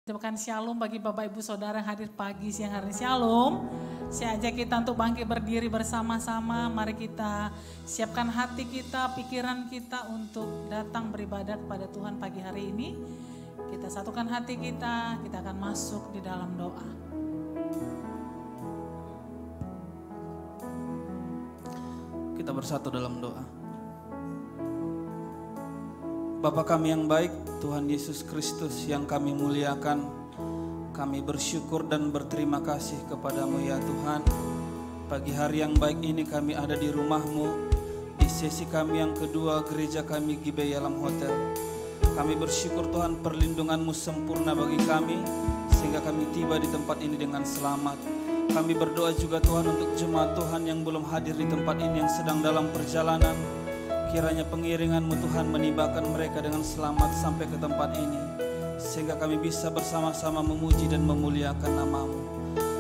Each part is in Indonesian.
Ucapkan shalom bagi Bapak Ibu Saudara yang hadir pagi siang hari ini. Shalom. Saya ajak kita untuk bangkit berdiri bersama-sama. Mari kita siapkan hati kita, pikiran kita untuk datang beribadah kepada Tuhan pagi hari ini. Kita satukan hati kita akan masuk di dalam doa. Kita bersatu dalam doa. Bapa kami yang baik, Tuhan Yesus Kristus yang kami muliakan, kami bersyukur dan berterima kasih kepadamu ya Tuhan. Pagi hari yang baik ini kami ada di rumah-Mu, di sesi kami yang kedua gereja kami Gibeah Alam Hotel. Kami bersyukur Tuhan perlindungan-Mu sempurna bagi kami, sehingga kami tiba di tempat ini dengan selamat. Kami berdoa juga Tuhan untuk jemaat Tuhan yang belum hadir di tempat ini, yang sedang dalam perjalanan. Kiranya pengiringan-Mu Tuhan menibakan mereka dengan selamat sampai ke tempat ini, sehingga kami bisa bersama-sama memuji dan memuliakan nama-Mu.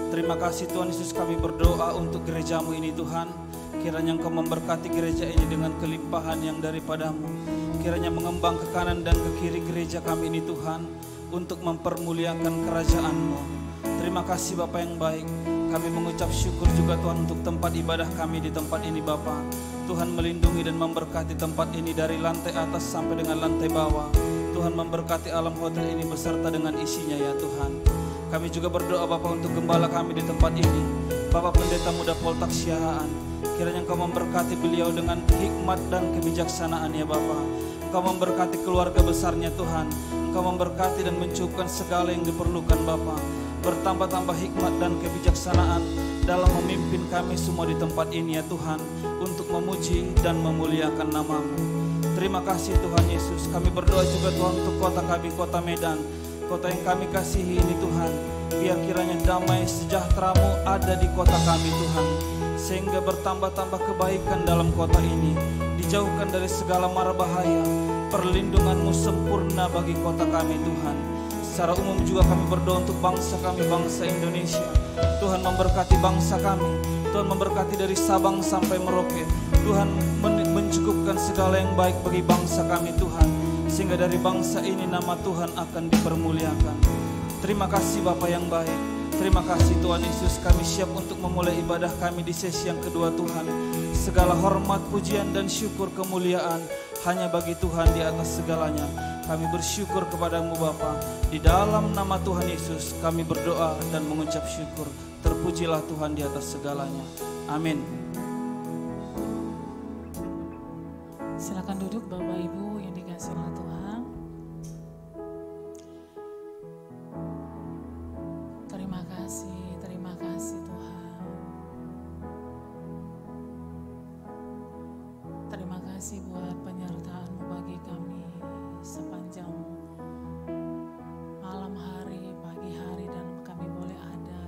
Terima kasih Tuhan Yesus, kami berdoa untuk gereja-Mu ini Tuhan. Kiranya Engkau memberkati gereja ini dengan kelimpahan yang daripada-Mu. Kiranya mengembang ke kanan dan ke kiri gereja kami ini Tuhan, untuk mempermuliakan kerajaan-Mu. Terima kasih Bapa yang baik. Kami mengucap syukur juga Tuhan untuk tempat ibadah kami di tempat ini Bapa. Tuhan melindungi dan memberkati tempat ini dari lantai atas sampai dengan lantai bawah. Tuhan memberkati Alam Hotel ini beserta dengan isinya ya Tuhan. Kami juga berdoa Bapa untuk gembala kami di tempat ini, Bapak Pendeta Muda Poltak Siahaan. Kiranya Engkau memberkati beliau dengan hikmat dan kebijaksanaan ya Bapa. Engkau memberkati keluarga besarnya Tuhan. Engkau memberkati dan mencukupkan segala yang diperlukan Bapa. Bertambah-tambah hikmat dan kebijaksanaan dalam memimpin kami semua di tempat ini ya Tuhan, untuk memuji dan memuliakan nama-Mu. Terima kasih Tuhan Yesus. Kami berdoa juga Tuhan untuk kota kami, kota Medan, kota yang kami kasihi ini Tuhan. Biar kiranya damai sejahtera-Mu ada di kota kami Tuhan, sehingga bertambah-tambah kebaikan dalam kota ini. Dijauhkan dari segala mara bahaya, perlindungan-Mu sempurna bagi kota kami Tuhan. Secara umum juga kami berdoa untuk bangsa kami, bangsa Indonesia. Tuhan memberkati bangsa kami. Tuhan memberkati dari Sabang sampai Merauke. Tuhan mencukupkan segala yang baik bagi bangsa kami Tuhan, sehingga dari bangsa ini nama Tuhan akan dipermuliakan. Terima kasih Bapa yang baik. Terima kasih Tuhan Yesus. Kami siap untuk memulai ibadah kami di sesi yang kedua Tuhan. Segala hormat, pujian dan syukur kemuliaan hanya bagi Tuhan di atas segalanya. Kami bersyukur kepadamu Bapa. Di dalam nama Tuhan Yesus kami berdoa dan mengucap syukur. Terpujilah Tuhan di atas segalanya. Amin. Silakan duduk Bapak Ibu yang dikasihi oleh Tuhan. Terima kasih Tuhan. Terima kasih buat penyertaan-Mu bagi kami sepanjang malam hari, pagi hari, dan kami boleh ada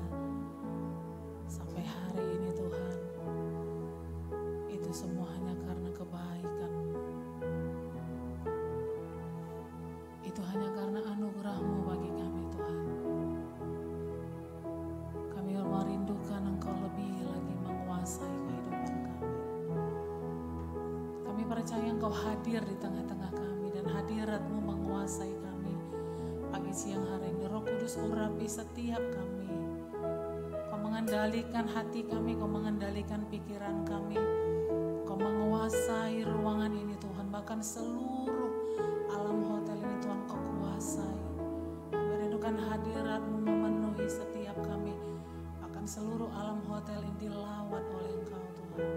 sampai hari ini Tuhan. Itu semua hanya karena kebaikan-Mu. Itu hanya karena anugerah-Mu bagi kami Tuhan. Kami merindukan Engkau lebih lagi menguasai kehidupan kami. Kami percaya Engkau hadir di tengah-tengah kami, dan hadirat-Mu menguasai kami pagi siang hari ini. Roh Kudus urapi setiap kami. Kau mengendalikan hati kami, Kau mengendalikan pikiran kami. Kau menguasai ruangan ini Tuhan, bahkan seluruh alam hotel ini Tuhan Kau kuasai. Kami rindukan hadirat-Mu memenuhi setiap kami, bahkan seluruh alam hotel ini dilawat oleh Engkau Tuhan.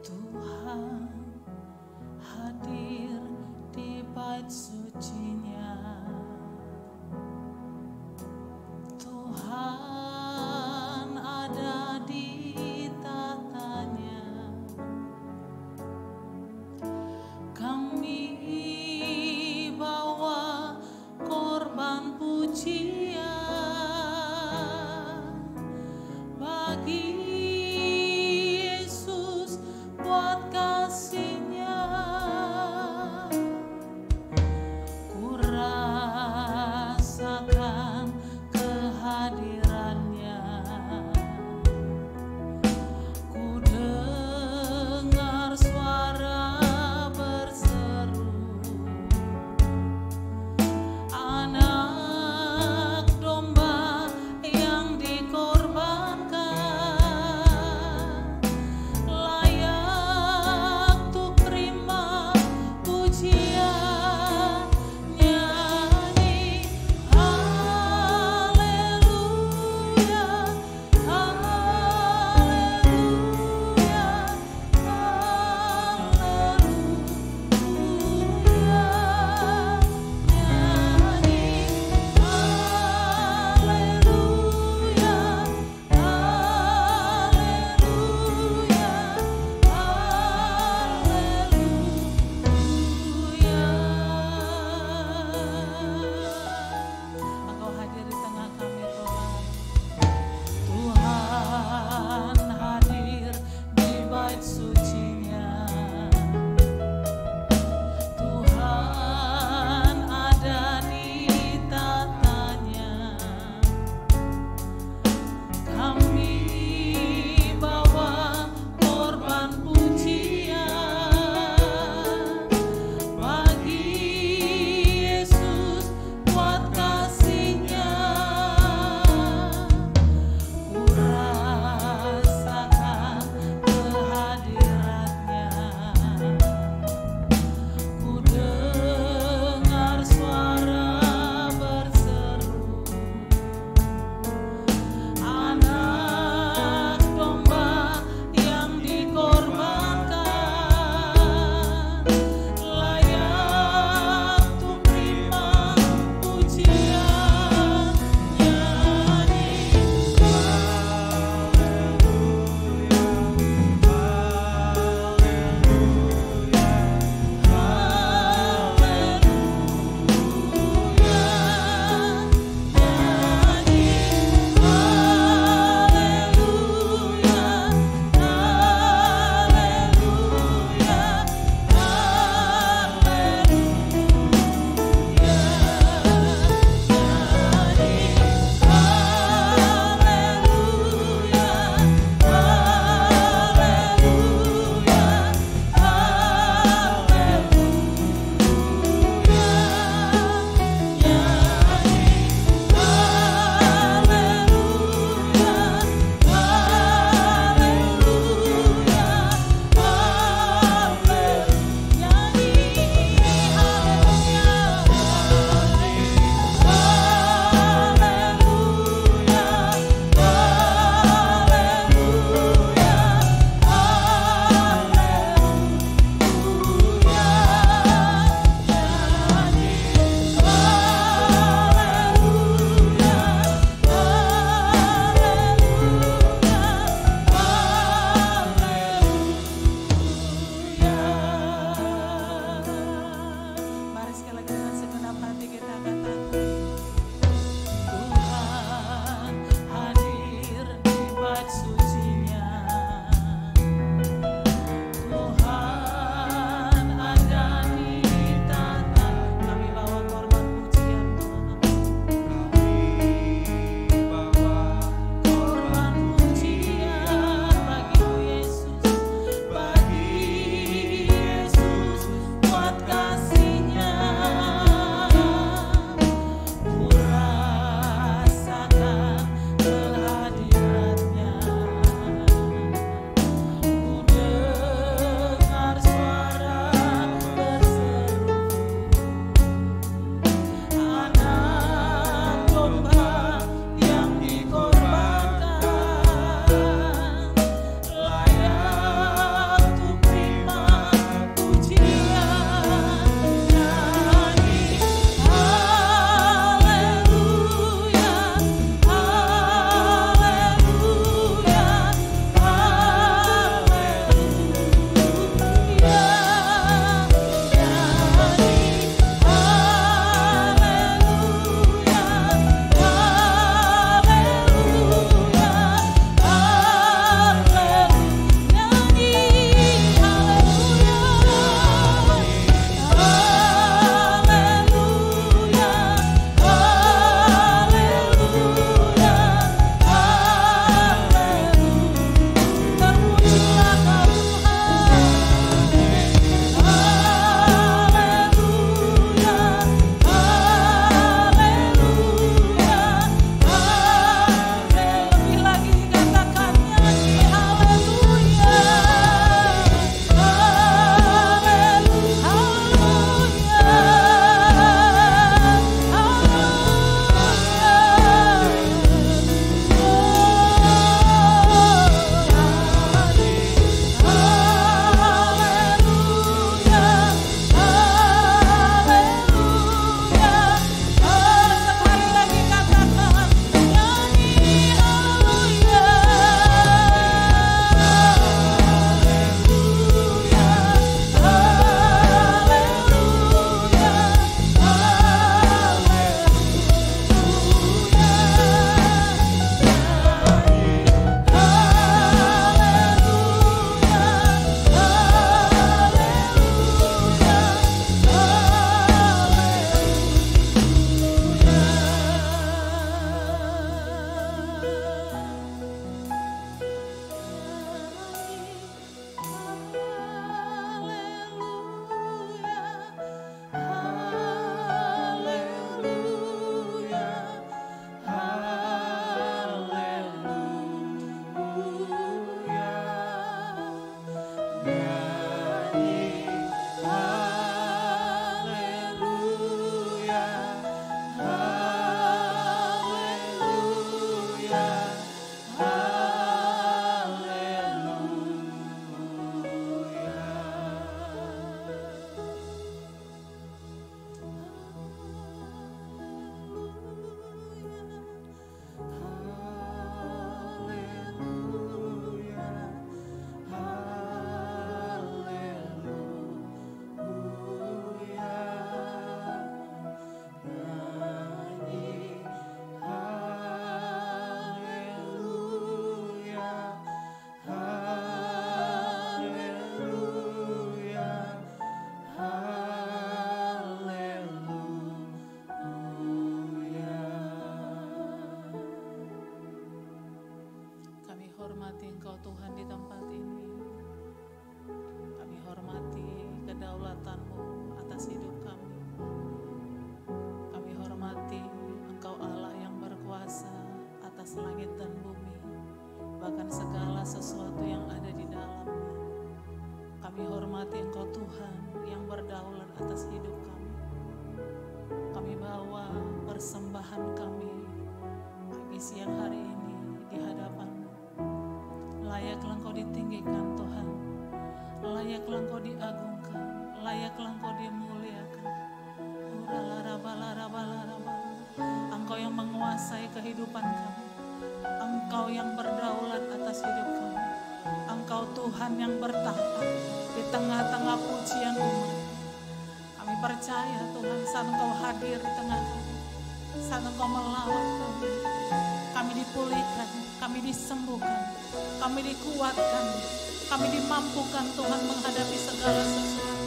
Tuhan hadir di bait suci-Nya. Tuhan ada di tatanya. Kami bawa korban pujian bagi Yesus buat kasih-Nya. Ku persembahan kami pagi siang hari ini di hadapan-Mu. Layaklah Engkau ditinggikan Tuhan, layaklah Engkau diagungkan, layaklah Engkau dimuliakan. Engkau yang menguasai kehidupan kami, Engkau yang berdaulat atas hidup kami, Engkau Tuhan yang bertahta di tengah-tengah pujian umat. Kami percaya Tuhan, saat Engkau hadir di tengah kami, saat Engkau melawat kami dipulihkan, kami disembuhkan, kami dikuatkan, kami dimampukan Tuhan menghadapi segala sesuatu.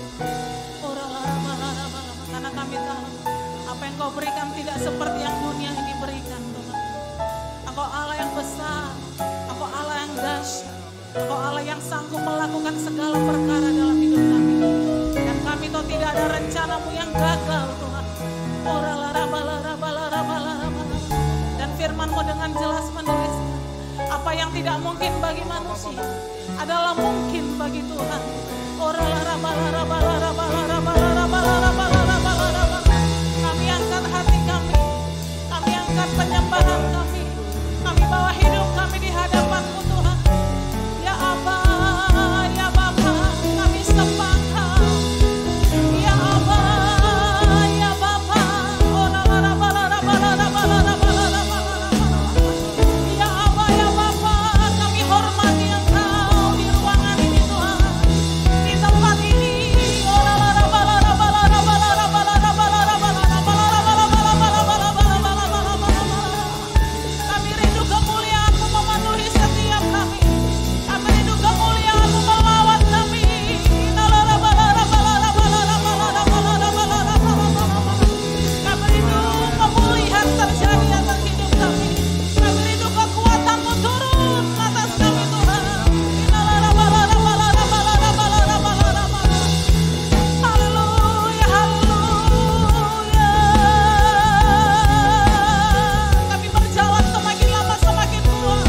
Karena kami tahu apa yang Kau berikan tidak seperti yang dunia ini berikan Tuhan. Engkau Allah yang besar, Engkau Allah yang dahsyat, Engkau Allah yang sanggup melakukan segala perkara dalam hidup kami. Dan kami tahu tidak ada rencana-Mu yang gagal Tuhan. Dan firman-Mu dengan jelas menuliskan apa yang tidak mungkin bagi manusia adalah mungkin bagi Tuhan. Kami angkat hati kami angkat penyembahan kami bawa hidup kami di hadapan-Mu Tuhan. Ya Aba, ya Bapa, kami sembah Kau. Ya Aba, ya Bapa, ya Aba, ya Bapa, kami hormati Engkau di ruangan ini Tuhan, di tempat ini. Kami rindu kemuliaan-Mu memenuhi setiap kami. Kami rindu kemuliaan-Mu melawat kami. Kami rindu pemulihan terjadi atas hidup kami. Kami rindu kekuatan-Mu turun atas kami Tuhan. Haleluya, haleluya. Kami berjalan semakin lama semakin kuat.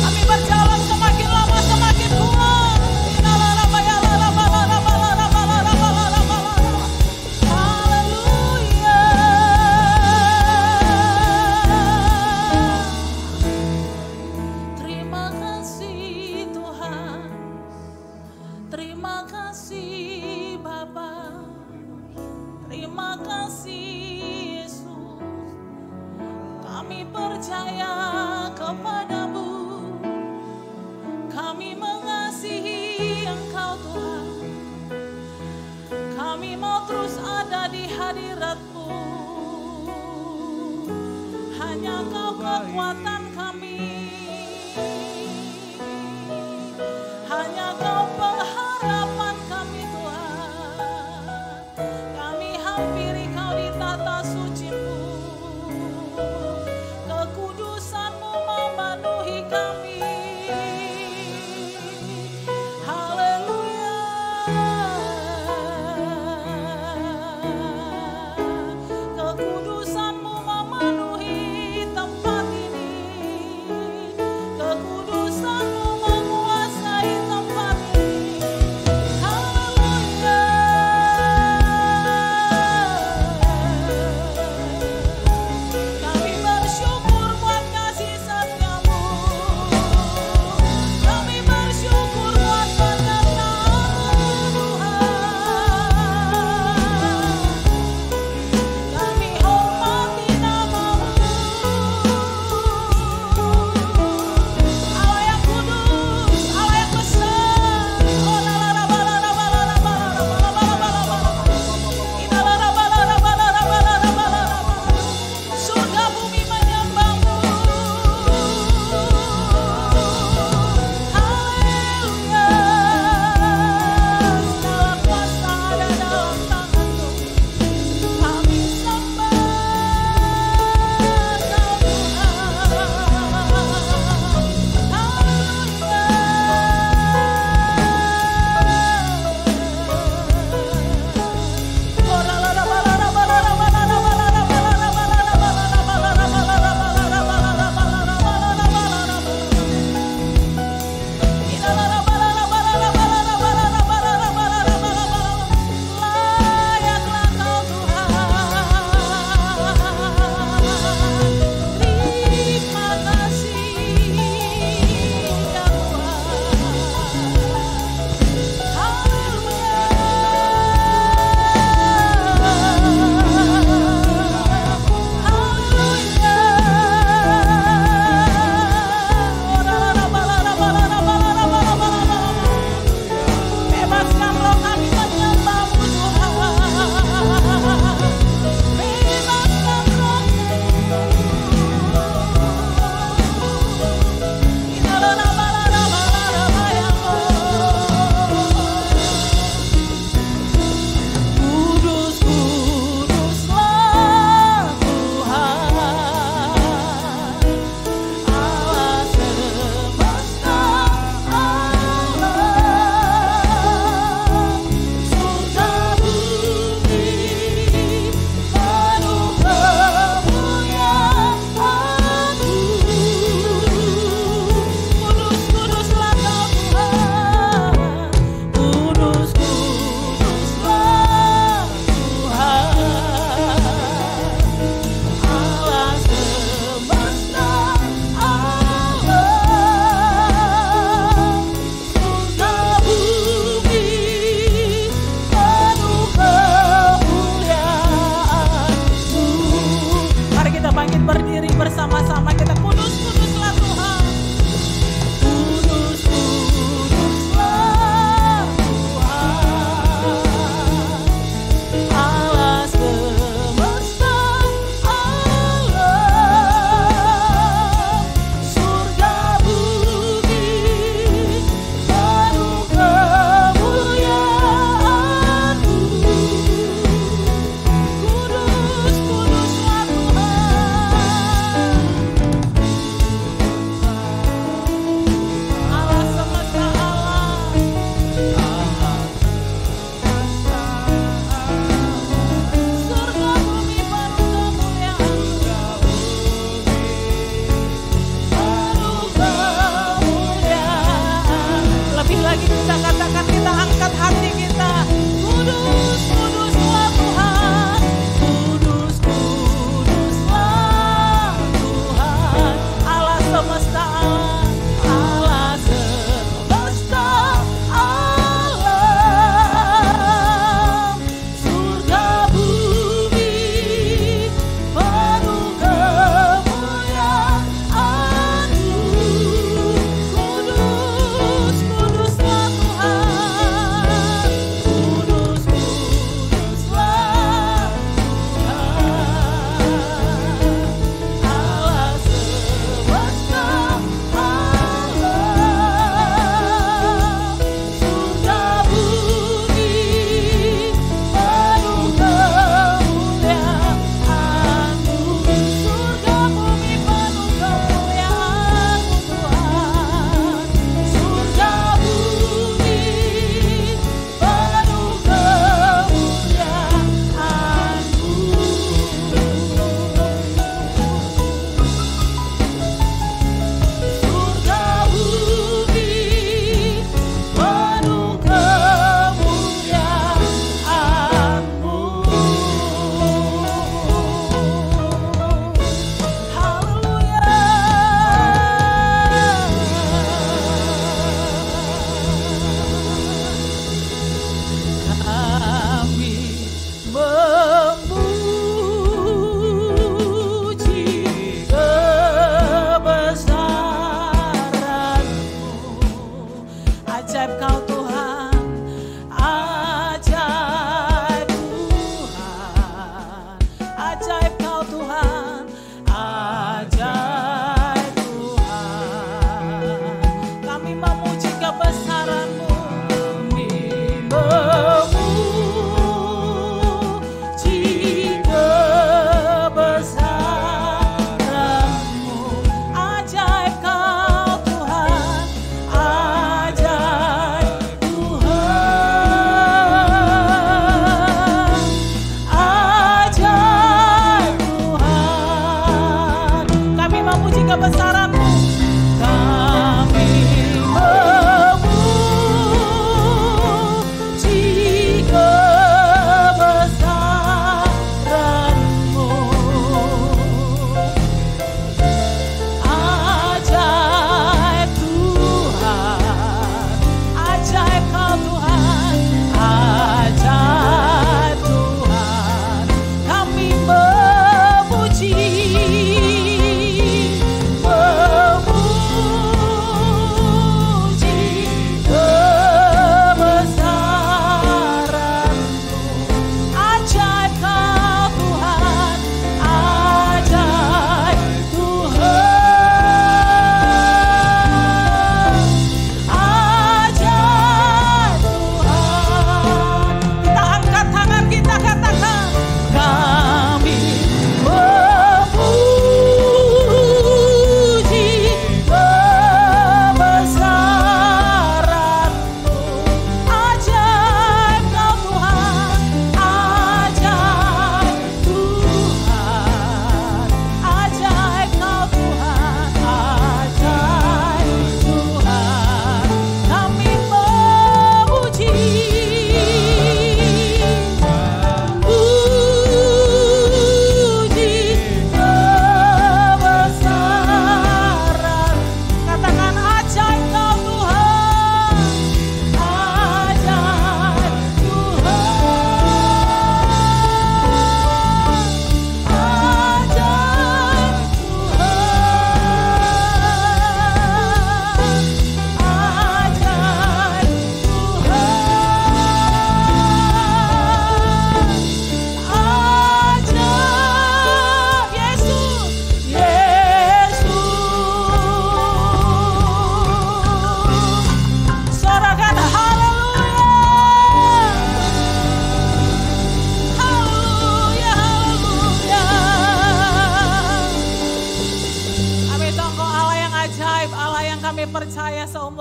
Kami berjalan semakin lama semakin kuat. Haleluya. Terima kasih Tuhan. Terima kasih Bapa. Terima kasih Yesus. Kami percaya kepada-Mu. Kami mengasihi Engkau Tuhan. Kami mau terus ada di hadirat-Mu. Hanya Kau kekuatan kami. Hanya Kau pengharapan kami Tuhan. Kami hampiri Kau di tata suci-Mu. Kekudusan-Mu memenuhi kami. Haleluya. Kekudusan-Mu memenuhi tempat ini.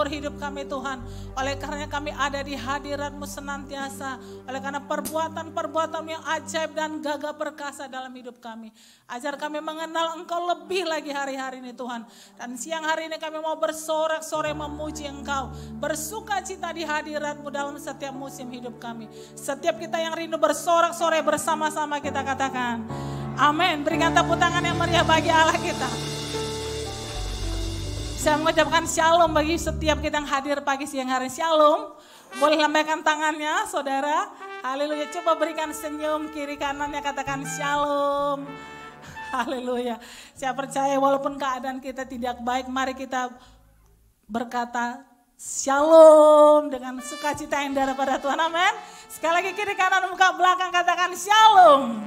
seumur hidup kami Tuhan. Oleh karena kami ada di hadirat-Mu senantiasa. Oleh karena perbuatan-perbuatan yang ajaib dan gagah perkasa dalam hidup kami. Ajar kami mengenal Engkau lebih lagi hari-hari ini Tuhan. Dan siang hari ini kami mau bersorak-sorai memuji Engkau. Bersuka cita di hadirat-Mu dalam setiap musim hidup kami. Setiap kita yang rindu bersorak-sorai bersama-sama kita katakan. Amin. Berikan tepuk tangan yang meriah bagi Allah kita. Saya mengucapkan shalom bagi setiap kita yang hadir pagi siang hari. Shalom. Boleh lambaikan tangannya saudara. Haleluya. Coba berikan senyum kiri kanannya, katakan shalom. Haleluya. Saya percaya walaupun keadaan kita tidak baik, mari kita berkata shalom dengan sukacita yang daripada Tuhan. Amin. Sekali lagi kiri kanan muka belakang katakan shalom.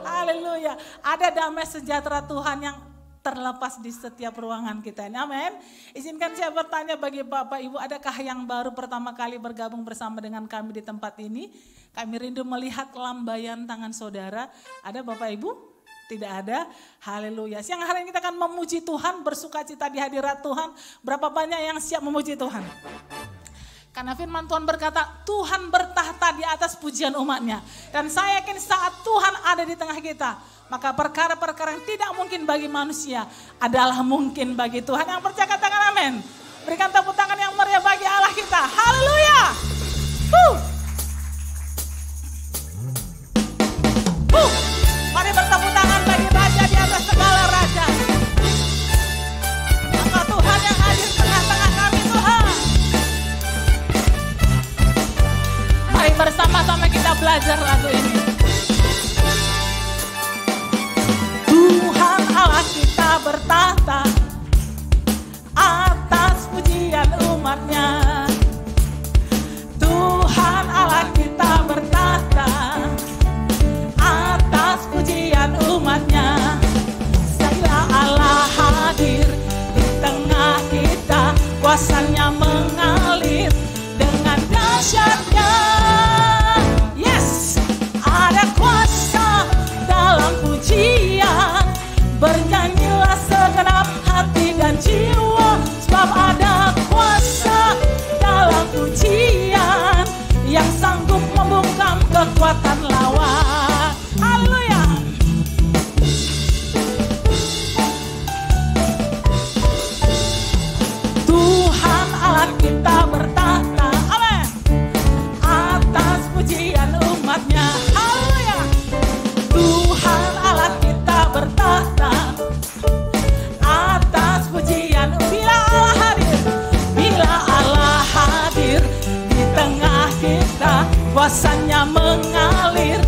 Haleluya. Ada damai sejahtera Tuhan yang terlepas di setiap ruangan kita ini. Amin. Izinkan saya bertanya bagi Bapak Ibu, adakah yang baru pertama kali bergabung bersama dengan kami di tempat ini? Kami rindu melihat lambaian tangan saudara. Ada Bapak Ibu? Tidak ada. Haleluya. Siang hari ini kita akan memuji Tuhan, bersuka cita di hadirat Tuhan. Berapa banyak yang siap memuji Tuhan? Karena firman Tuhan berkata, Tuhan bertahta di atas pujian umatnya. Dan saya yakin saat Tuhan ada di tengah kita, maka perkara-perkara yang tidak mungkin bagi manusia adalah mungkin bagi Tuhan. Yang percaya katakan amin. Berikan tepuk tangan yang meriah bagi Allah kita. Haleluya. Mari bertepuk tangan bagi Raja di atas segala raja. Maka Tuhan yang hadir tengah-tengah kami Tuhan. Mari bersama-sama kita belajar lagu ini. Tuhan Allah kita bertahta atas pujian umatnya. Tuhan Allah kita bertahta atas pujian umatnya. Segala Allah hadir di tengah kita, kuasanya mengalir dengan dahsyatnya. Yes, ada kuasa dalam pujian. Bernyanyilah segenap hati dan jiwa, sebab ada kuasa dalam pujian yang sanggup membungkam kekuatan lawan. Haleluya. Tuhan Allah kita bertahta, amin, atas pujian umatnya. Haleluya. Tuhan Allah kita bertahta atas pujian. Bila Allah hadir di tengah kita, kuasanya mengalir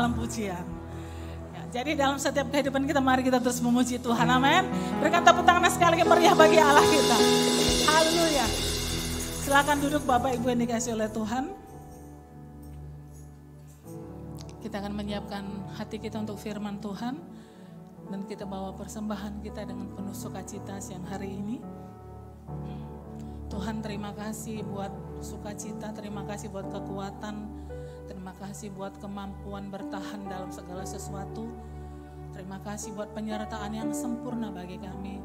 dalam pujian. Ya, jadi dalam setiap kehidupan kita mari kita terus memuji Tuhan. Amin. Berikan tepuk tangan sekali lagi meriah bagi Allah kita. Haleluya. Silakan duduk Bapak Ibu yang dikasihi oleh Tuhan. Kita akan menyiapkan hati kita untuk firman Tuhan. Dan kita bawa persembahan kita dengan penuh sukacita siang hari ini. Tuhan terima kasih buat sukacita, terima kasih buat kekuatan, terima kasih buat kemampuan bertahan dalam segala sesuatu. Terima kasih buat penyertaan yang sempurna bagi kami.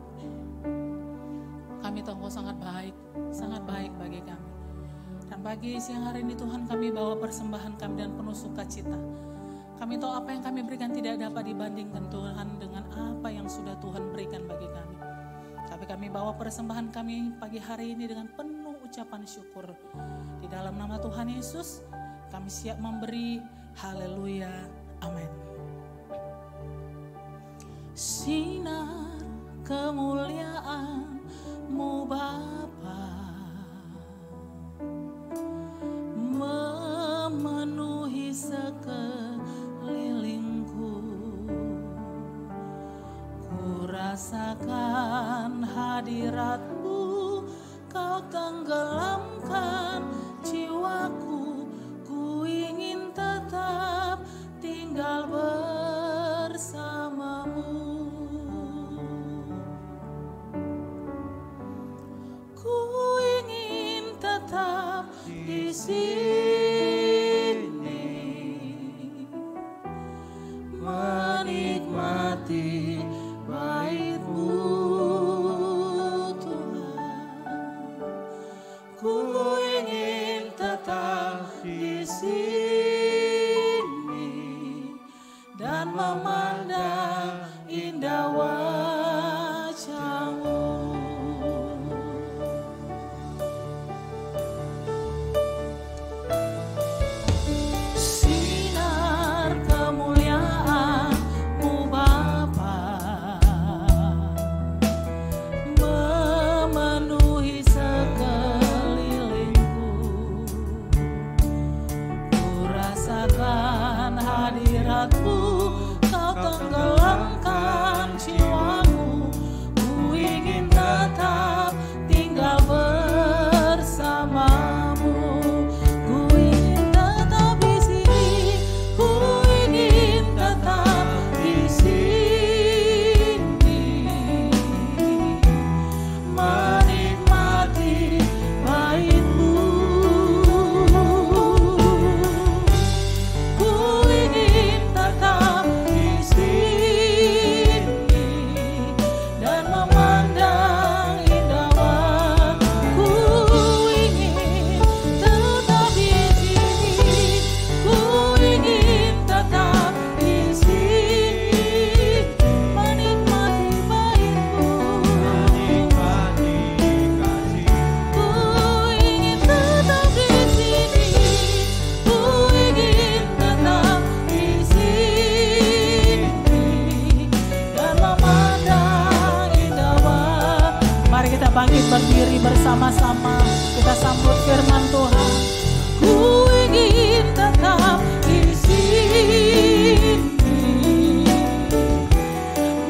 Kami tahu Engkau sangat baik bagi kami. Dan pagi siang hari ini Tuhan kami bawa persembahan kami dengan penuh sukacita. Kami tahu apa yang kami berikan tidak dapat dibandingkan Tuhan dengan apa yang sudah Tuhan berikan bagi kami. Tapi kami bawa persembahan kami pagi hari ini dengan penuh ucapan syukur. Di dalam nama Tuhan Yesus kami siap memberi. Haleluya. Amin. Sinar kemuliaan-Mu Bapa memenuhi sekelilingku, ku rasakan hadirat-Mu, Kau tenggelamkan jiwaku, ku ingin tetap tinggal bersama-Mu. Ku ingin tetap di sini, menikmati bait-Mu Tuhan. Ku ingin tetap di sini dan memandang indah wajah-Mu. Sinar kemuliaan-Mu Bapa memenuhi sekelilingku, ku rasakan hadirat-Mu, Kau tenggelamkan jiwaku, ku ingin tetap tinggal bersama-Mu. Ku ingin tetap di sini, ku ingin tetap di sini, menikmati bait-Mu. Ku ingin tetap di sini dan memandang indah wajah. Ku ingin tetap di sini, ku ingin tetap di sini, menikmati bait-Mu. Ku ingin tetap di sini, ku ingin tetap di sini dan memandang indah wajah. Mari kita bangkit berdiri bersama-sama, kita sambut firman Tuhan. Ku ingin tetap di sini,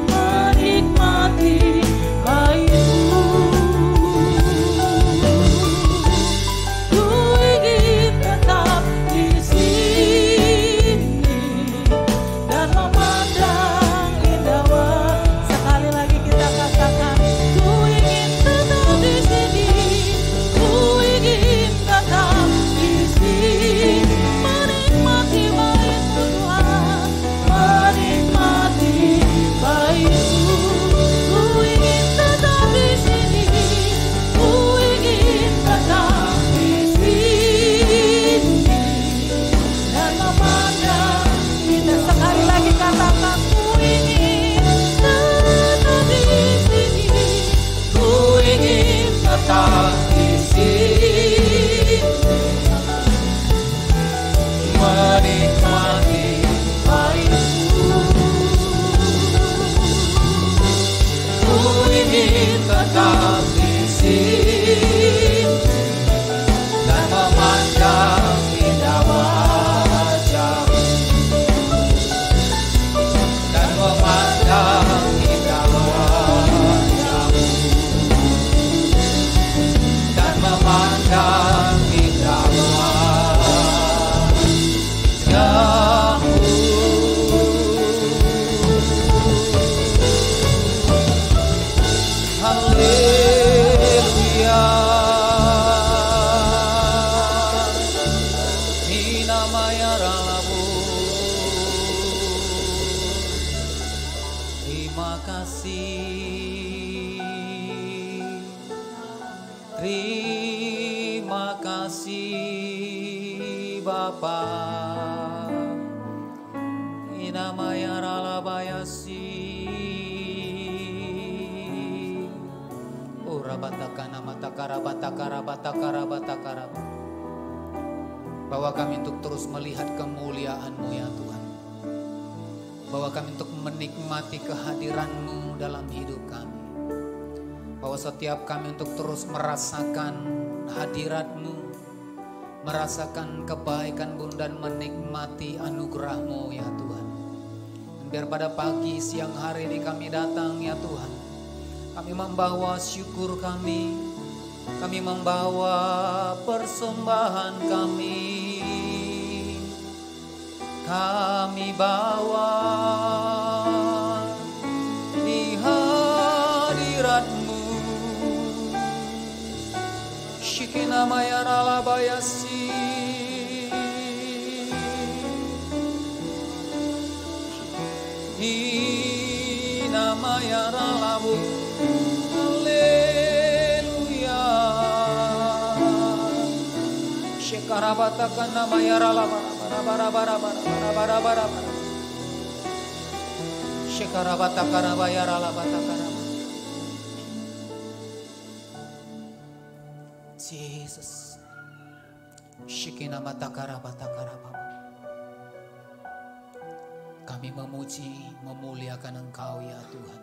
menikmati bait-Mu. Ku ingin tetap di sini dan memandang indah wajah. Sekali lagi kita katakan, ku ingin tetap di sini, ku ingin tetap di sini, menikmati bait-Mu Tuhan, menikmati bait-Mu. Ku ingin tetap di sini, ku ingin tetap di sini dan memandang indah. Sekali lagi katakan, ku ingin tetap di sini, ku ingin tetap di sini, menikmati bait-Mu. Ku ingin tetap di sini dan memandang indah wajah-Mu. Terima kasih, terima kasih Bapa. Inamaya ralabayasi, ora batakana matakara batakara batakara batakara. Bahwa kami untuk terus melihat kemuliaan-Mu ya Tuhan. Bahwa kami untuk menikmati kehadiran-Mu dalam hidup kami. Bahwa setiap kami untuk terus merasakan hadirat-Mu, merasakan kebaikan-Mu dan menikmati anugerah-Mu ya Tuhan. Dan biar pada pagi siang hari ini kami datang ya Tuhan, kami membawa syukur kami membawa persembahan kami bawa di hadirat-Mu. Shikina maya ralabayasi, Ina maya ralabu. Haleluya. Shekarabatakan namaya ralabara. Bara. Shekarabatakarabaya ralabatakaraba. Jesus. Shikinamatakarabatakaraba. Kami memuji, memuliakan Engkau ya Tuhan.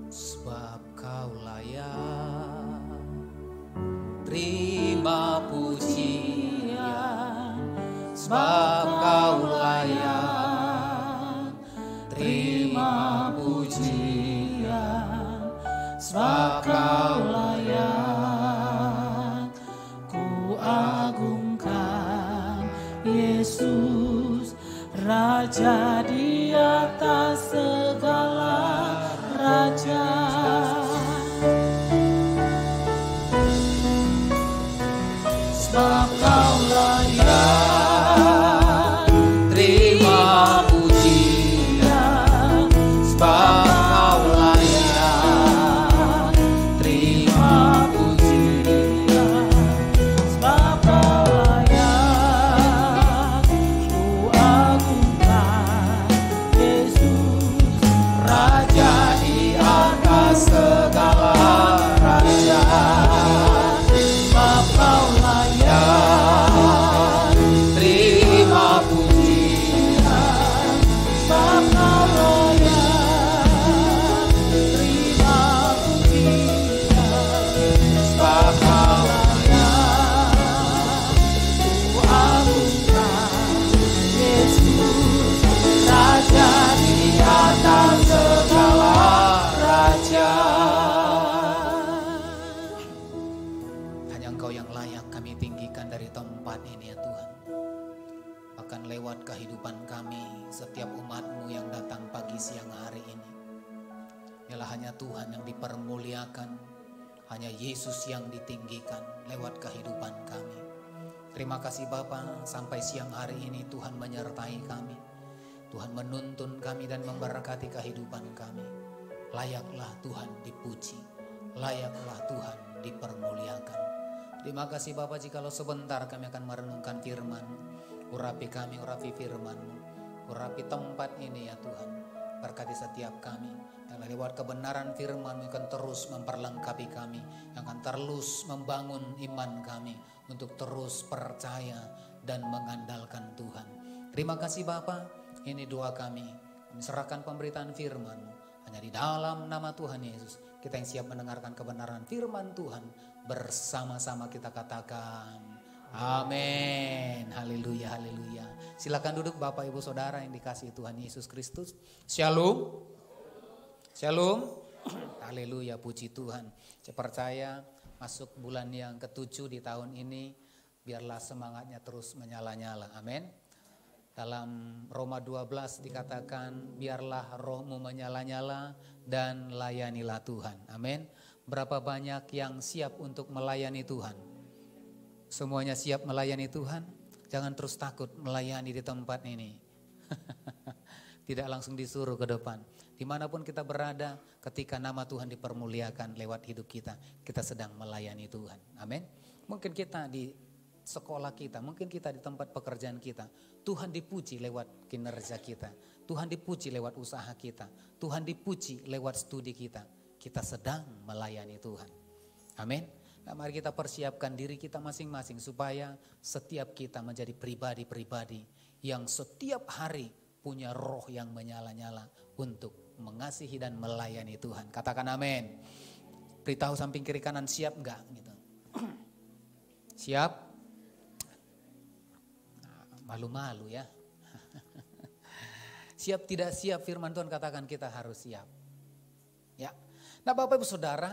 Sebab Kau layak terima pujian, sebab Kau layak terima pujian, sebab Kau layak ku agungkan Yesus, Raja di atas segala raja. Sebab Kau layak terima pujian, sebab Kau layak terima pujian, sebab Kau layak ku agungkan Yesus, Raja di atas segala raja. Sebab Kau layak terima pujian, sebab Kau layak terima pujian, sebab Kau layak ku agungkan Yesus, Raja di atas segala raja. Hanya Engkau yang layak kami tinggikan dari tempat ini ya Tuhan. Bahkan lewat kehidupan kami, setiap umat-Mu yang datang pagi siang hari ini, ialah hanya Tuhan yang dipermuliakan, hanya Yesus yang ditinggikan lewat kehidupan kami. Terima kasih Bapa, sampai siang hari ini Tuhan menyertai kami. Tuhan menuntun kami dan memberkati kehidupan kami. Layaklah Tuhan dipuji, layaklah Tuhan dipermuliakan. Terima kasih Bapa, jikalau sebentar kami akan merenungkan firman-Mu. Urapi kami, urapi firman-Mu, urapi tempat ini ya Tuhan. Berkati setiap kami, dan lewat kebenaran firman-Mu akan terus memperlengkapi kami, yang akan terus membangun iman kami untuk terus percaya dan mengandalkan Tuhan. Terima kasih Bapa, ini doa kami. Kami serahkan pemberitaan firman-Mu hanya di dalam nama Tuhan Yesus. Kita yang siap mendengarkan kebenaran firman Tuhan, bersama-sama kita katakan amin. Haleluya, haleluya. Silakan duduk Bapak Ibu Saudara yang dikasihi Tuhan Yesus Kristus. Shalom. Shalom. Haleluya, puji Tuhan. Saya percaya masuk bulan yang ke-7 di tahun ini, biarlah semangatnya terus menyala-nyala. Amin. Dalam Roma 12 dikatakan, biarlah rohmu menyala-nyala dan layanilah Tuhan. Amin. Berapa banyak yang siap untuk melayani Tuhan? Semuanya siap melayani Tuhan? Jangan terus takut melayani di tempat ini. Tidak langsung disuruh ke depan. Dimanapun kita berada, ketika nama Tuhan dipermuliakan lewat hidup kita, kita sedang melayani Tuhan. Amin. Mungkin kita di sekolah kita, mungkin kita di tempat pekerjaan kita, Tuhan dipuji lewat kinerja kita. Tuhan dipuji lewat usaha kita. Tuhan dipuji lewat studi kita. Kita sedang melayani Tuhan. Amin. Nah, mari kita persiapkan diri kita masing-masing supaya setiap kita menjadi pribadi-pribadi yang setiap hari punya roh yang menyala-nyala untuk mengasihi dan melayani Tuhan. Katakan amin. Beritahu samping kiri kanan, siap enggak? Gitu. Siap? Nah, malu-malu ya. Siap tidak siap, firman Tuhan katakan kita harus siap. Ya. Nah, Bapak Ibu Saudara,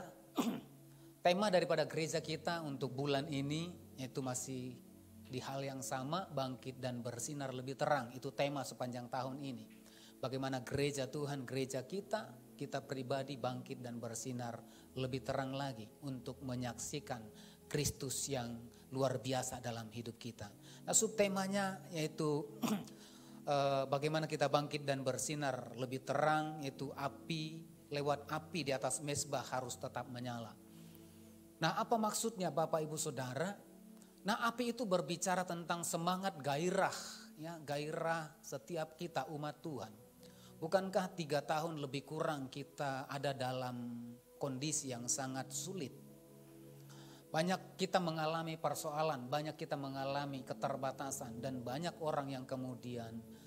tema daripada gereja kita untuk bulan ini yaitu masih di hal yang sama, bangkit dan bersinar lebih terang. Itu tema sepanjang tahun ini. Bagaimana gereja Tuhan, gereja kita pribadi bangkit dan bersinar lebih terang lagi untuk menyaksikan Kristus yang luar biasa dalam hidup kita. Nah, subtemanya yaitu bagaimana kita bangkit dan bersinar lebih terang, yaitu api, lewat api di atas mezbah harus tetap menyala. Nah, apa maksudnya Bapak Ibu Saudara? Nah, api itu berbicara tentang semangat gairah, ya, gairah setiap kita umat Tuhan. Bukankah 3 tahun lebih kurang kita ada dalam kondisi yang sangat sulit? Banyak kita mengalami persoalan, banyak kita mengalami keterbatasan, dan banyak orang yang kemudian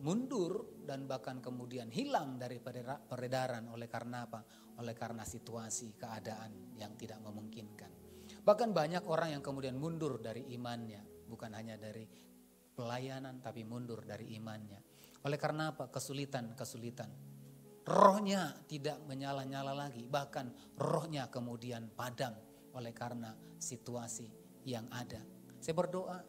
mundur dan bahkan kemudian hilang dari peredaran. Oleh karena apa? Oleh karena situasi, keadaan yang tidak memungkinkan. Bahkan banyak orang yang kemudian mundur dari imannya. Bukan hanya dari pelayanan tapi mundur dari imannya. Oleh karena apa? Kesulitan. Rohnya tidak menyala-nyala lagi. Bahkan rohnya kemudian padam oleh karena situasi yang ada. Saya berdoa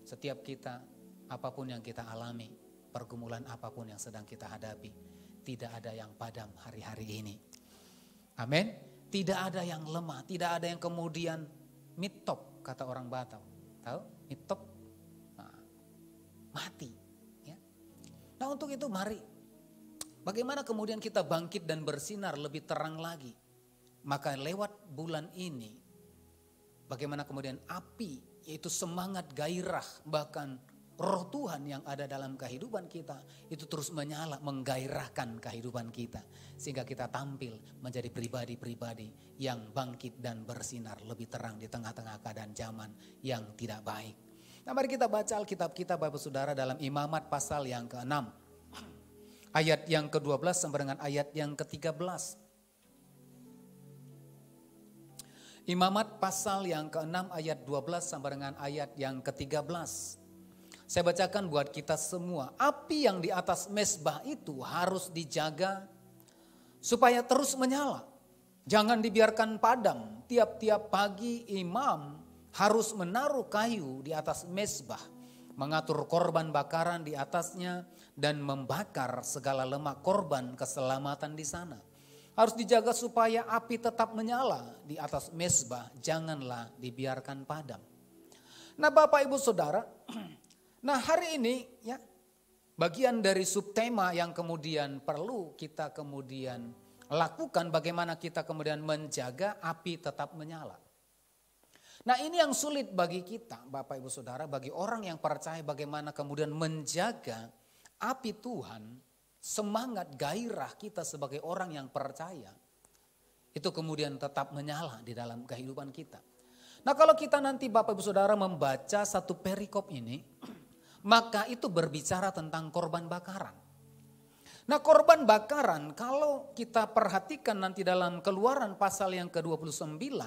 setiap kita, apapun yang kita alami, pergumulan apapun yang sedang kita hadapi, tidak ada yang padam hari-hari ini. Amin. Tidak ada yang lemah, tidak ada yang kemudian mitop, kata orang Batak. Tahu? Mitop, nah, mati. Ya. Nah, untuk itu mari, bagaimana kemudian kita bangkit dan bersinar lebih terang lagi. Maka lewat bulan ini, bagaimana kemudian api, yaitu semangat gairah, bahkan roh Tuhan yang ada dalam kehidupan kita itu terus menyala, menggairahkan kehidupan kita. Sehingga kita tampil menjadi pribadi-pribadi yang bangkit dan bersinar lebih terang di tengah-tengah keadaan zaman yang tidak baik. Nah, mari kita baca Alkitab kita Bapak Saudara dalam Imamat pasal yang ke-6. Ayat yang ke-12 sampai dengan ayat yang ke-13. Imamat pasal yang ke-6 ayat 12 sampai dengan ayat yang ke-13. Saya bacakan buat kita semua. Api yang di atas mezbah itu harus dijaga supaya terus menyala. Jangan dibiarkan padam. Tiap-tiap pagi imam harus menaruh kayu di atas mezbah, mengatur korban bakaran di atasnya dan membakar segala lemak korban keselamatan di sana. Harus dijaga supaya api tetap menyala di atas mezbah, janganlah dibiarkan padam. Nah, Bapak Ibu Saudara, nah, hari ini ya bagian dari subtema yang kemudian perlu kita kemudian lakukan, bagaimana kita kemudian menjaga api tetap menyala. Nah, ini yang sulit bagi kita Bapak Ibu Saudara, bagi orang yang percaya, bagaimana kemudian menjaga api Tuhan, semangat gairah kita sebagai orang yang percaya itu kemudian tetap menyala di dalam kehidupan kita. Nah, kalau kita nanti Bapak Ibu Saudara membaca satu perikop ini, maka itu berbicara tentang korban bakaran. Nah, korban bakaran kalau kita perhatikan nanti dalam Keluaran pasal yang ke-29,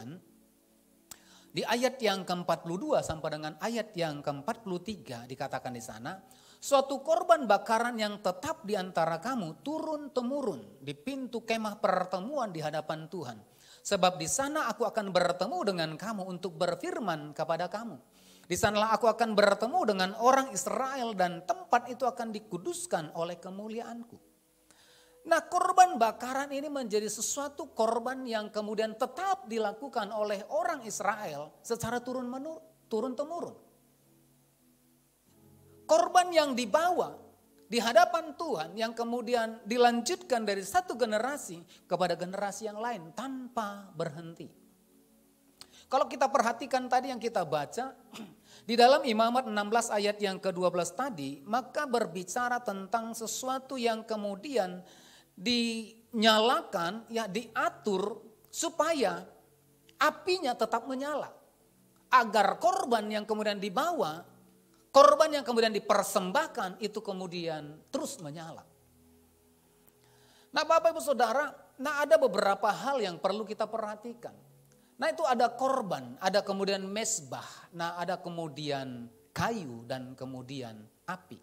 di ayat yang ke-42 sampai dengan ayat yang ke-43 dikatakan di sana, suatu korban bakaran yang tetap di antara kamu turun-temurun di pintu kemah pertemuan di hadapan Tuhan. Sebab di sana aku akan bertemu dengan kamu untuk berfirman kepada kamu. Di sanalah aku akan bertemu dengan orang Israel dan tempat itu akan dikuduskan oleh kemuliaanku. Nah, korban bakaran ini menjadi sesuatu korban yang kemudian tetap dilakukan oleh orang Israel secara turun-temurun. korban yang dibawa di hadapan Tuhan yang kemudian dilanjutkan dari satu generasi kepada generasi yang lain tanpa berhenti. Kalau kita perhatikan tadi yang kita baca di dalam Imamat 16 ayat yang ke-12 tadi, maka berbicara tentang sesuatu yang kemudian dinyalakan, ya diatur supaya apinya tetap menyala. Agar korban yang kemudian dibawa, korban yang kemudian dipersembahkan itu kemudian terus menyala. Nah Bapak Ibu Saudara, ada beberapa hal yang perlu kita perhatikan. Nah itu ada korban, ada kemudian mezbah, ada kemudian kayu dan kemudian api.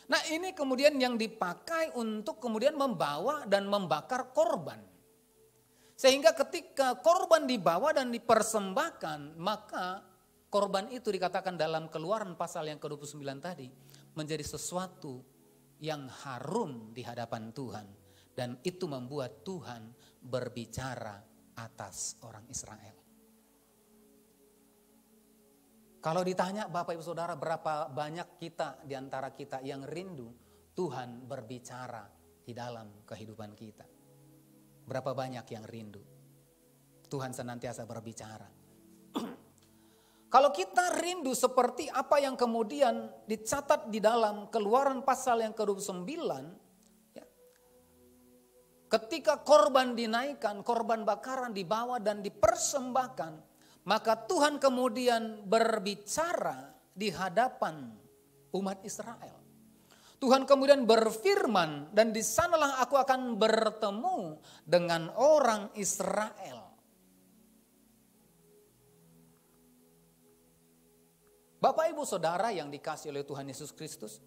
Nah ini kemudian yang dipakai untuk kemudian membawa dan membakar korban. Sehingga ketika korban dibawa dan dipersembahkan, maka korban itu dikatakan dalam Keluaran pasal yang ke-29 tadi menjadi sesuatu yang harum di hadapan Tuhan. Dan itu membuat Tuhan berbicara atas orang Israel. Kalau ditanya Bapak Ibu Saudara, berapa banyak kita di antara kita yang rindu Tuhan berbicara di dalam kehidupan kita? Berapa banyak yang rindu Tuhan senantiasa berbicara. Kalau kita rindu seperti apa yang kemudian dicatat di dalam Keluaran pasal yang ke-29, ya, ketika korban dinaikkan, korban bakaran dibawa dan dipersembahkan, maka Tuhan kemudian berbicara di hadapan umat Israel. Tuhan kemudian berfirman, dan di sanalah aku akan bertemu dengan orang Israel. Bapak Ibu Saudara yang dikasihi oleh Tuhan Yesus Kristus,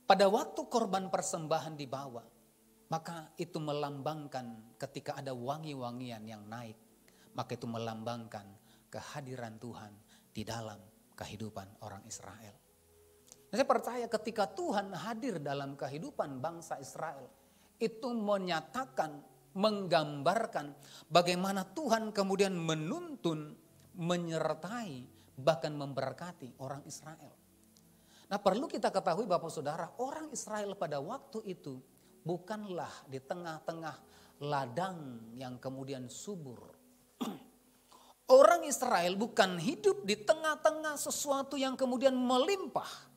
pada waktu korban persembahan dibawa, maka itu melambangkan ketika ada wangi-wangian yang naik, maka itu melambangkan kehadiran Tuhan di dalam kehidupan orang Israel. Saya percaya ketika Tuhan hadir dalam kehidupan bangsa Israel, itu menyatakan, menggambarkan bagaimana Tuhan kemudian menuntun, menyertai, bahkan memberkati orang Israel. Nah perlu kita ketahui Bapak Saudara, orang Israel pada waktu itu bukanlah di tengah-tengah ladang yang kemudian subur. Orang Israel bukan hidup di tengah-tengah sesuatu yang kemudian melimpah.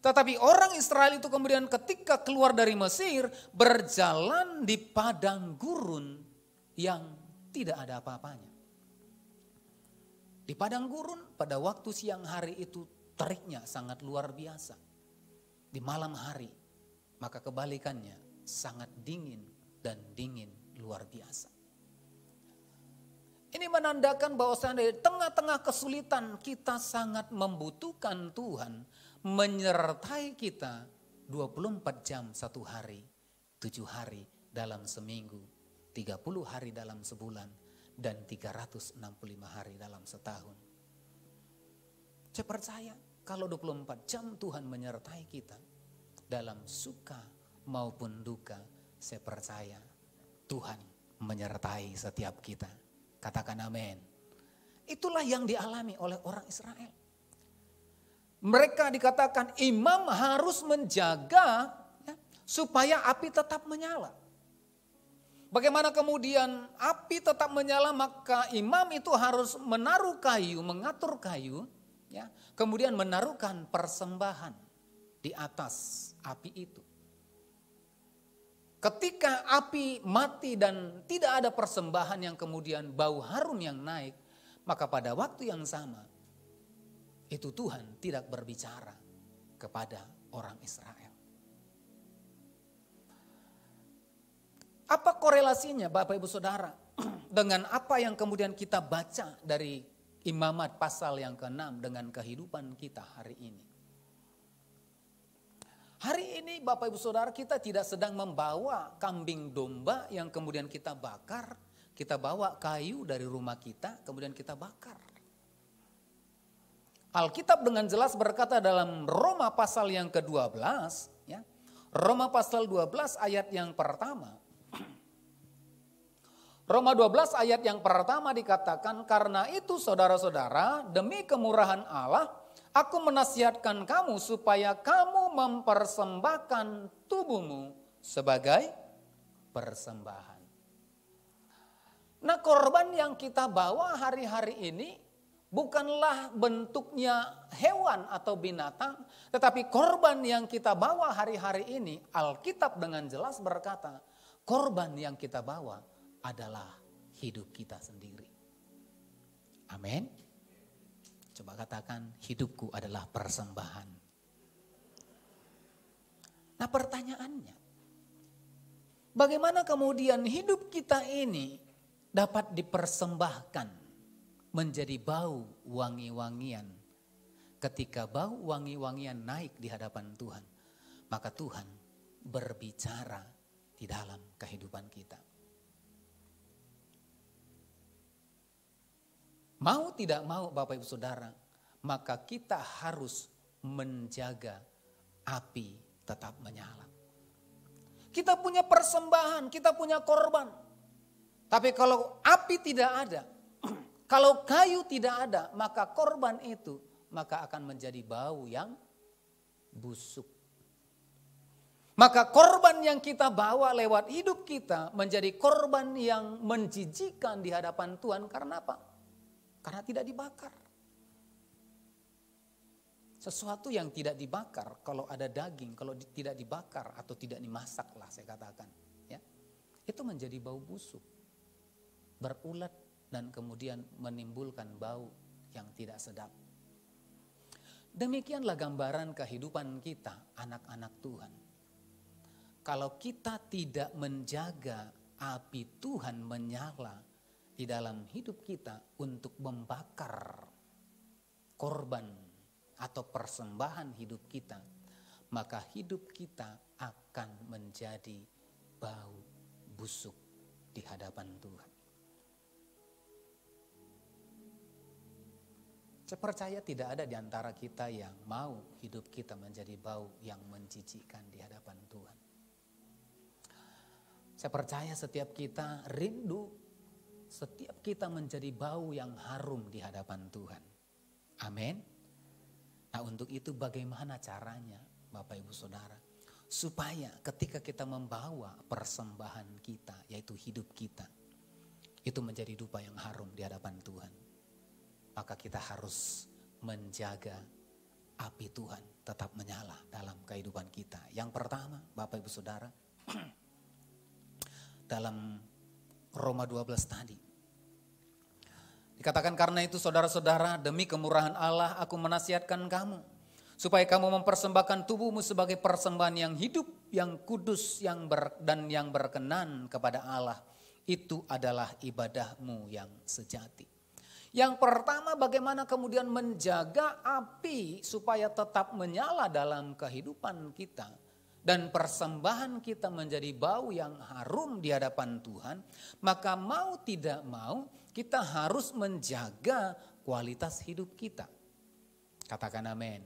Tetapi orang Israel itu kemudian ketika keluar dari Mesir berjalan di padang gurun yang tidak ada apa-apanya. Di padang gurun pada waktu siang hari itu teriknya sangat luar biasa. Di malam hari maka kebalikannya sangat dingin dan dingin luar biasa. Ini menandakan bahwa di tengah-tengah kesulitan kita sangat membutuhkan Tuhan menyertai kita 24 jam satu hari, 7 hari dalam seminggu, 30 hari dalam sebulan, dan 365 hari dalam setahun. Saya percaya kalau 24 jam Tuhan menyertai kita dalam suka maupun duka, saya percaya Tuhan menyertai setiap kita. Katakan amin. Itulah yang dialami oleh orang Israel. Mereka dikatakan imam harus menjaga ya, supaya api tetap menyala. Bagaimana kemudian api tetap menyala, maka imam itu harus menaruh kayu, mengatur kayu, ya, kemudian menaruhkan persembahan di atas api itu. Ketika api mati dan tidak ada persembahan yang kemudian bau harum yang naik, maka pada waktu yang sama itu Tuhan tidak berbicara kepada orang Israel. Apa korelasinya Bapak Ibu Saudara dengan apa yang kemudian kita baca dari Imamat pasal yang ke-6 dengan kehidupan kita hari ini? Hari ini Bapak Ibu Saudara kita tidak sedang membawa kambing domba yang kemudian kita bakar. Kita bawa kayu dari rumah kita kemudian kita bakar. Alkitab dengan jelas berkata dalam Roma pasal yang ke-12. Ya, Roma pasal 12 ayat yang pertama. Roma 12 ayat yang pertama dikatakan, karena itu saudara-saudara, demi kemurahan Allah, aku menasihatkan kamu supaya kamu mempersembahkan tubuhmu sebagai persembahan. Nah, korban yang kita bawa hari-hari ini bukanlah bentuknya hewan atau binatang, tetapi korban yang kita bawa hari-hari ini, Alkitab dengan jelas berkata, korban yang kita bawa adalah hidup kita sendiri. Amin. Coba katakan, hidupku adalah persembahan. Nah, pertanyaannya, bagaimana kemudian hidup kita ini dapat dipersembahkan menjadi bau wangi-wangian? Ketika bau wangi-wangian naik di hadapan Tuhan, maka Tuhan berbicara di dalam kehidupan kita. Mau tidak mau Bapak Ibu Saudara, maka kita harus menjaga api tetap menyala. Kita punya persembahan, kita punya korban. Tapi kalau api tidak ada, kalau kayu tidak ada, maka korban itu maka akan menjadi bau yang busuk. Maka korban yang kita bawa lewat hidup kita menjadi korban yang menjijikan di hadapan Tuhan. Karena apa? Karena tidak dibakar. Sesuatu yang tidak dibakar, kalau ada daging, kalau tidak dibakar atau tidak dimasak lah saya katakan, ya, itu menjadi bau busuk, berulat dan kemudian menimbulkan bau yang tidak sedap. Demikianlah gambaran kehidupan kita, anak-anak Tuhan. Kalau kita tidak menjaga api Tuhan menyala di dalam hidup kita untuk membakar korban atau persembahan hidup kita, maka hidup kita akan menjadi bau busuk di hadapan Tuhan. Saya percaya tidak ada di antara kita yang mau hidup kita menjadi bau yang menjijikkan di hadapan Tuhan. Saya percaya setiap kita rindu, setiap kita menjadi bau yang harum di hadapan Tuhan. Amin. Nah, untuk itu bagaimana caranya Bapak Ibu Saudara? Supaya ketika kita membawa persembahan kita, yaitu hidup kita, itu menjadi dupa yang harum di hadapan Tuhan. Maka kita harus menjaga api Tuhan tetap menyala dalam kehidupan kita. Yang pertama Bapak Ibu Saudara, dalam Roma 12 tadi. Dikatakan karena itu saudara-saudara, demi kemurahan Allah aku menasihatkan kamu. Supaya kamu mempersembahkan tubuhmu sebagai persembahan yang hidup, yang kudus, dan yang berkenan kepada Allah. Itu adalah ibadahmu yang sejati. Yang pertama, bagaimana kemudian menjaga api supaya tetap menyala dalam kehidupan kita. Dan persembahan kita menjadi bau yang harum di hadapan Tuhan, maka mau tidak mau kita harus menjaga kualitas hidup kita. Katakan amin.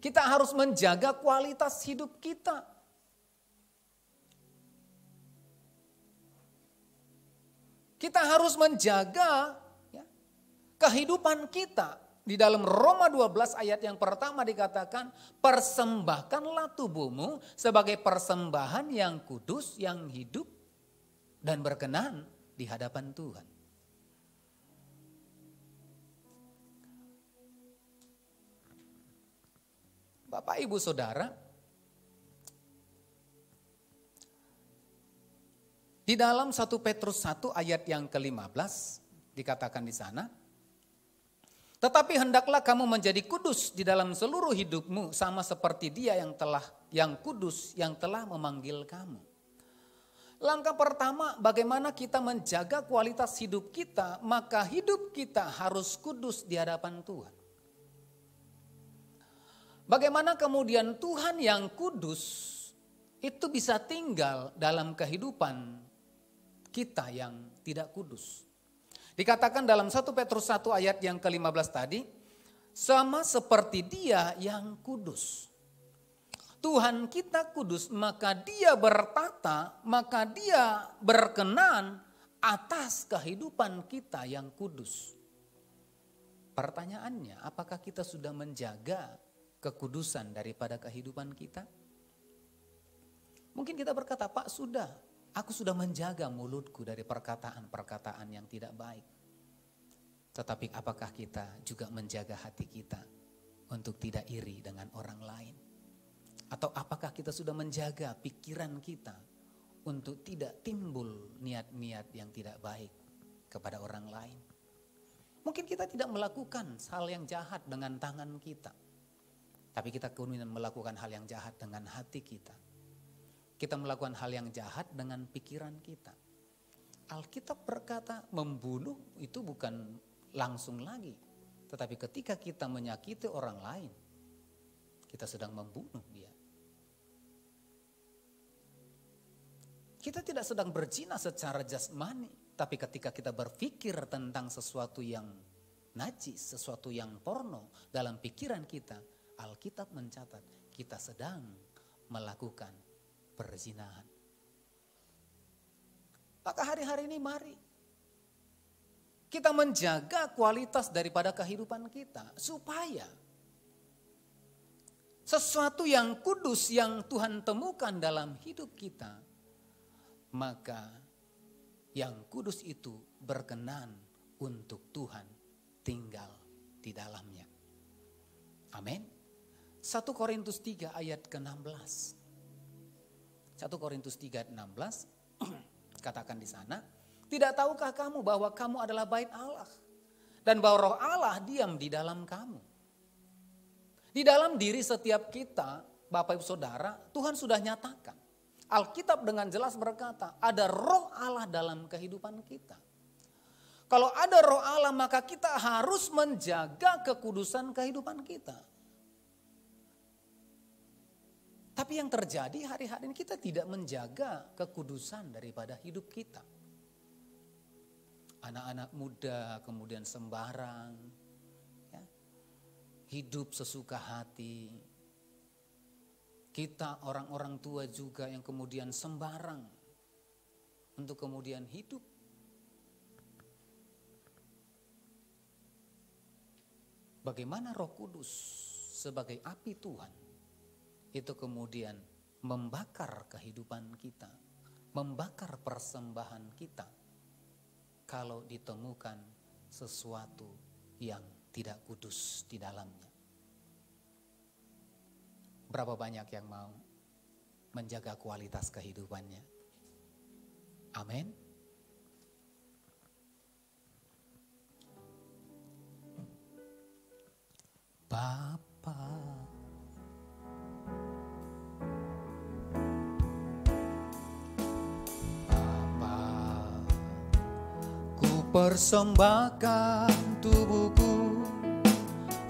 Kita harus menjaga kualitas hidup kita. Kita harus menjaga kehidupan kita. Di dalam Roma 12 ayat yang pertama dikatakan, persembahkanlah tubuhmu sebagai persembahan yang kudus, yang hidup, dan berkenan di hadapan Tuhan. Bapak Ibu Saudara, di dalam 1 Petrus 1 ayat yang ke-15 dikatakan di sana, tetapi hendaklah kamu menjadi kudus di dalam seluruh hidupmu, sama seperti Dia yang kudus yang telah memanggil kamu. Langkah pertama, bagaimana kita menjaga kualitas hidup kita, maka hidup kita harus kudus di hadapan Tuhan. Bagaimana kemudian Tuhan yang kudus itu bisa tinggal dalam kehidupan kita yang tidak kudus. Dikatakan dalam 1 Petrus 1 ayat yang ke-15 tadi, sama seperti Dia yang kudus. Tuhan kita kudus, maka Dia bertata, maka Dia berkenan atas kehidupan kita yang kudus. Pertanyaannya, apakah kita sudah menjaga kekudusan daripada kehidupan kita? Mungkin kita berkata, Pak sudah, aku sudah menjaga mulutku dari perkataan-perkataan yang tidak baik. Tetapi apakah kita juga menjaga hati kita untuk tidak iri dengan orang lain? Atau apakah kita sudah menjaga pikiran kita untuk tidak timbul niat-niat yang tidak baik kepada orang lain? Mungkin kita tidak melakukan hal yang jahat dengan tangan kita. Tapi kita kemudian melakukan hal yang jahat dengan hati kita. Kita melakukan hal yang jahat dengan pikiran kita. Alkitab berkata membunuh itu bukan langsung lagi. Tetapi ketika kita menyakiti orang lain, kita sedang membunuh dia. Kita tidak sedang berzina secara jasmani. Tapi ketika kita berpikir tentang sesuatu yang najis, sesuatu yang porno dalam pikiran kita, Alkitab mencatat kita sedang melakukan perzinahan. Maka hari-hari ini mari kita menjaga kualitas daripada kehidupan kita. Supaya sesuatu yang kudus yang Tuhan temukan dalam hidup kita, maka yang kudus itu berkenan untuk Tuhan tinggal di dalamnya. Amin. 1 Korintus 3 ayat ke-16. 1 Korintus 3 ayat 16 katakan di sana, tidak tahukah kamu bahwa kamu adalah bait Allah dan bahwa Roh Allah diam di dalam kamu. Di dalam diri setiap kita, Bapak Ibu Saudara, Tuhan sudah nyatakan. Alkitab dengan jelas berkata, ada Roh Allah dalam kehidupan kita. Kalau ada Roh Allah, maka kita harus menjaga kekudusan kehidupan kita. Tapi yang terjadi hari-hari ini kita tidak menjaga kekudusan daripada hidup kita. Anak-anak muda kemudian sembarang, ya, hidup sesuka hati. Kita orang-orang tua juga yang kemudian sembarang untuk kemudian hidup. Bagaimana Roh Kudus sebagai api Tuhan itu kemudian membakar kehidupan kita, membakar persembahan kita kalau ditemukan sesuatu yang tidak kudus di dalamnya. Berapa banyak yang mau menjaga kualitas kehidupannya? Amin. Bapa, persembahkan tubuhku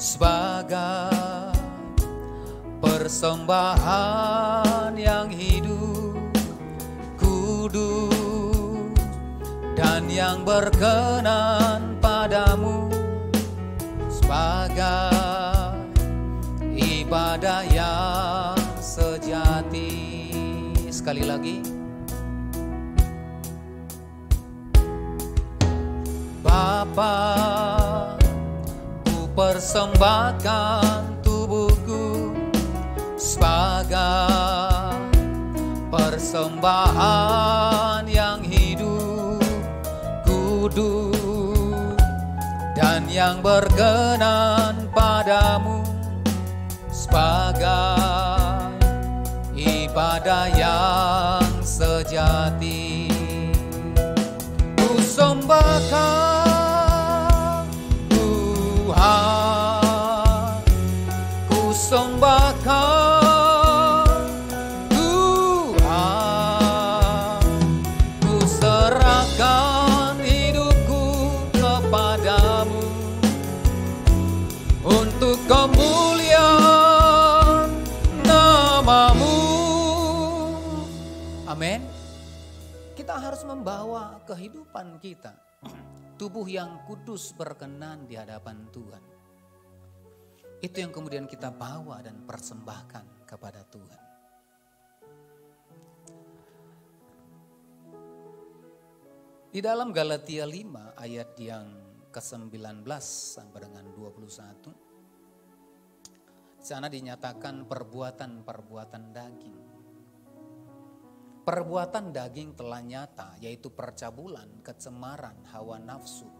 sebagai persembahan yang hidup, kudus dan yang berkenan padamu, sebagai ibadah yang sejati. Sekali lagi, Bapa, ku persembahkan tubuhku sebagai persembahan yang hidup, kudus dan yang berkenan padamu, sebagai ibadah yang sejati. Ku sembahkan Tuhan, ku sembahkan Tuhan, ku serahkan hidupku kepadamu untuk kemuliaan nama-Mu. Amin. Kita harus membawa kehidupan kita, tubuh yang kudus berkenan di hadapan Tuhan. Itu yang kemudian kita bawa dan persembahkan kepada Tuhan. Di dalam Galatia 5 ayat yang ke-19 sampai dengan 21. Di sana dinyatakan perbuatan-perbuatan daging. Perbuatan daging telah nyata, yaitu percabulan, kecemaran, hawa nafsu,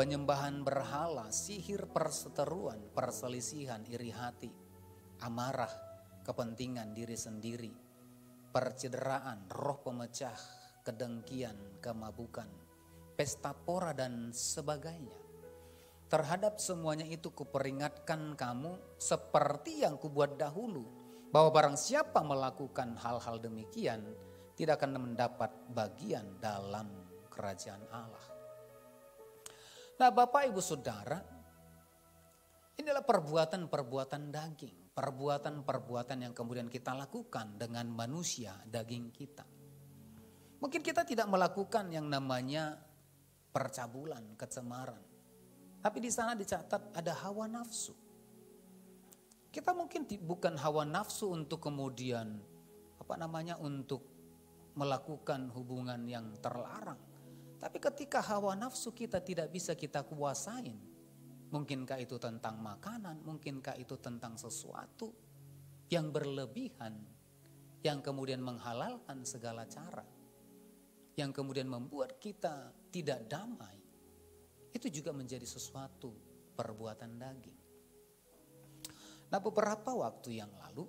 penyembahan berhala, sihir, perseteruan, perselisihan, iri hati, amarah, kepentingan diri sendiri, percederaan, roh pemecah, kedengkian, kemabukan, pesta pora dan sebagainya. Terhadap semuanya itu kuperingatkan kamu seperti yang kubuat dahulu, bahwa barang siapa melakukan hal-hal demikian tidak akan mendapat bagian dalam kerajaan Allah. Nah, Bapak Ibu Saudara, inilah perbuatan-perbuatan daging, perbuatan-perbuatan yang kemudian kita lakukan dengan manusia daging kita. Mungkin kita tidak melakukan yang namanya percabulan, kecemaran. Tapi di sana dicatat ada hawa nafsu. Kita mungkin bukan hawa nafsu untuk kemudian untuk melakukan hubungan yang terlarang. Tapi ketika hawa nafsu kita tidak bisa kita kuasain, mungkinkah itu tentang makanan, mungkinkah itu tentang sesuatu yang berlebihan, yang kemudian menghalalkan segala cara, yang kemudian membuat kita tidak damai, itu juga menjadi sesuatu perbuatan daging. Nah, beberapa waktu yang lalu,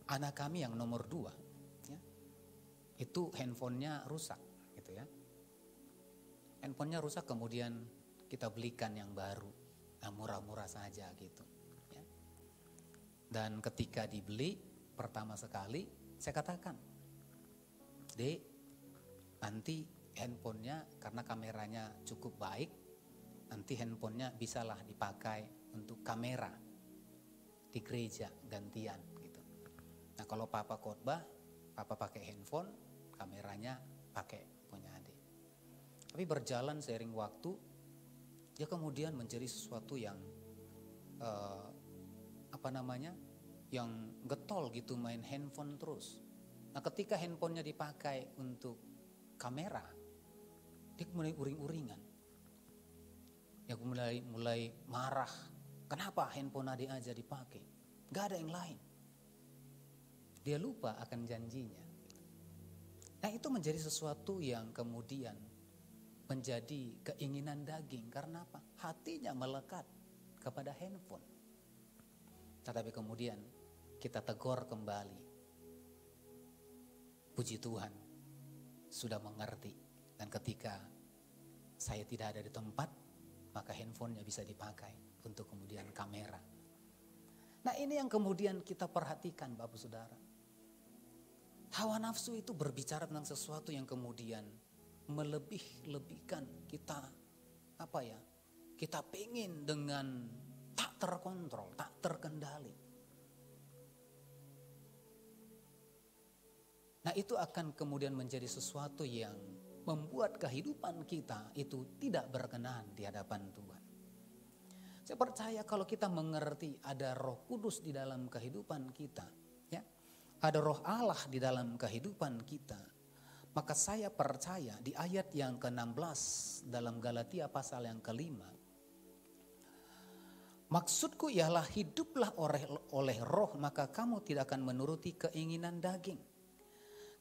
anak kami yang nomor 2, itu handphonenya rusak, gitu ya. Handphonenya rusak, kemudian kita belikan yang baru, murah-murah saja gitu. Ya. Dan ketika dibeli pertama sekali, saya katakan, Dek, nanti handphonenya karena kameranya cukup baik, nanti handphonenya bisalah dipakai untuk kamera di gereja gantian gitu. Nah, kalau papa khotbah, papa pakai handphone, kameranya pakai punya adik. Tapi berjalan seiring waktu, dia kemudian menjadi sesuatu yang yang getol gitu, main handphone terus. Nah, ketika handphonenya dipakai untuk kamera, dia mulai uring-uringan. Dia mulai marah. Kenapa handphone adik aja dipakai? Gak ada yang lain. Dia lupa akan janjinya. Nah, itu menjadi sesuatu yang kemudian menjadi keinginan daging. Karena apa? Hatinya melekat kepada handphone. Tetapi kemudian kita tegur kembali. Puji Tuhan, sudah mengerti. Dan ketika saya tidak ada di tempat, maka handphonenya bisa dipakai untuk kemudian kamera. Nah, ini yang kemudian kita perhatikan, Bapak Saudara. Hawa nafsu itu berbicara tentang sesuatu yang kemudian melebih-lebihkan kita, kita pengen dengan tak terkontrol, tak terkendali. Nah, itu akan kemudian menjadi sesuatu yang membuat kehidupan kita itu tidak berkenan di hadapan Tuhan. Saya percaya kalau kita mengerti ada Roh Kudus di dalam kehidupan kita, ya, ada Roh Allah di dalam kehidupan kita, maka saya percaya di ayat yang ke-16 dalam Galatia pasal yang ke-5, maksudku ialah hiduplah oleh Roh, maka kamu tidak akan menuruti keinginan daging.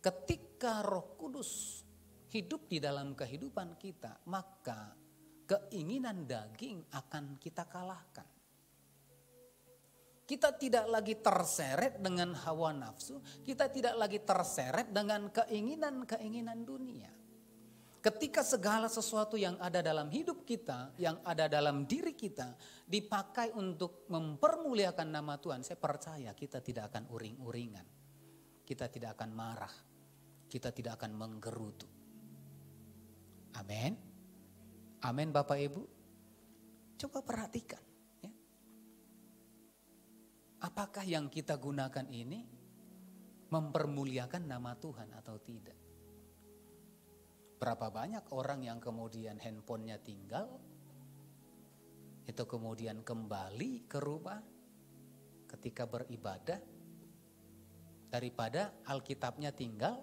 Ketika Roh Kudus hidup di dalam kehidupan kita, maka keinginan daging akan kita kalahkan. Kita tidak lagi terseret dengan hawa nafsu, kita tidak lagi terseret dengan keinginan-keinginan dunia. Ketika segala sesuatu yang ada dalam hidup kita, yang ada dalam diri kita, dipakai untuk mempermuliakan nama Tuhan, saya percaya kita tidak akan uring-uringan. Kita tidak akan marah, kita tidak akan menggerutu. Amin. Amin Bapak Ibu. Coba perhatikan. Ya. Apakah yang kita gunakan ini mempermuliakan nama Tuhan atau tidak? Berapa banyak orang yang kemudian handphonenya tinggal, itu kemudian kembali ke rumah ketika beribadah, daripada Alkitabnya tinggal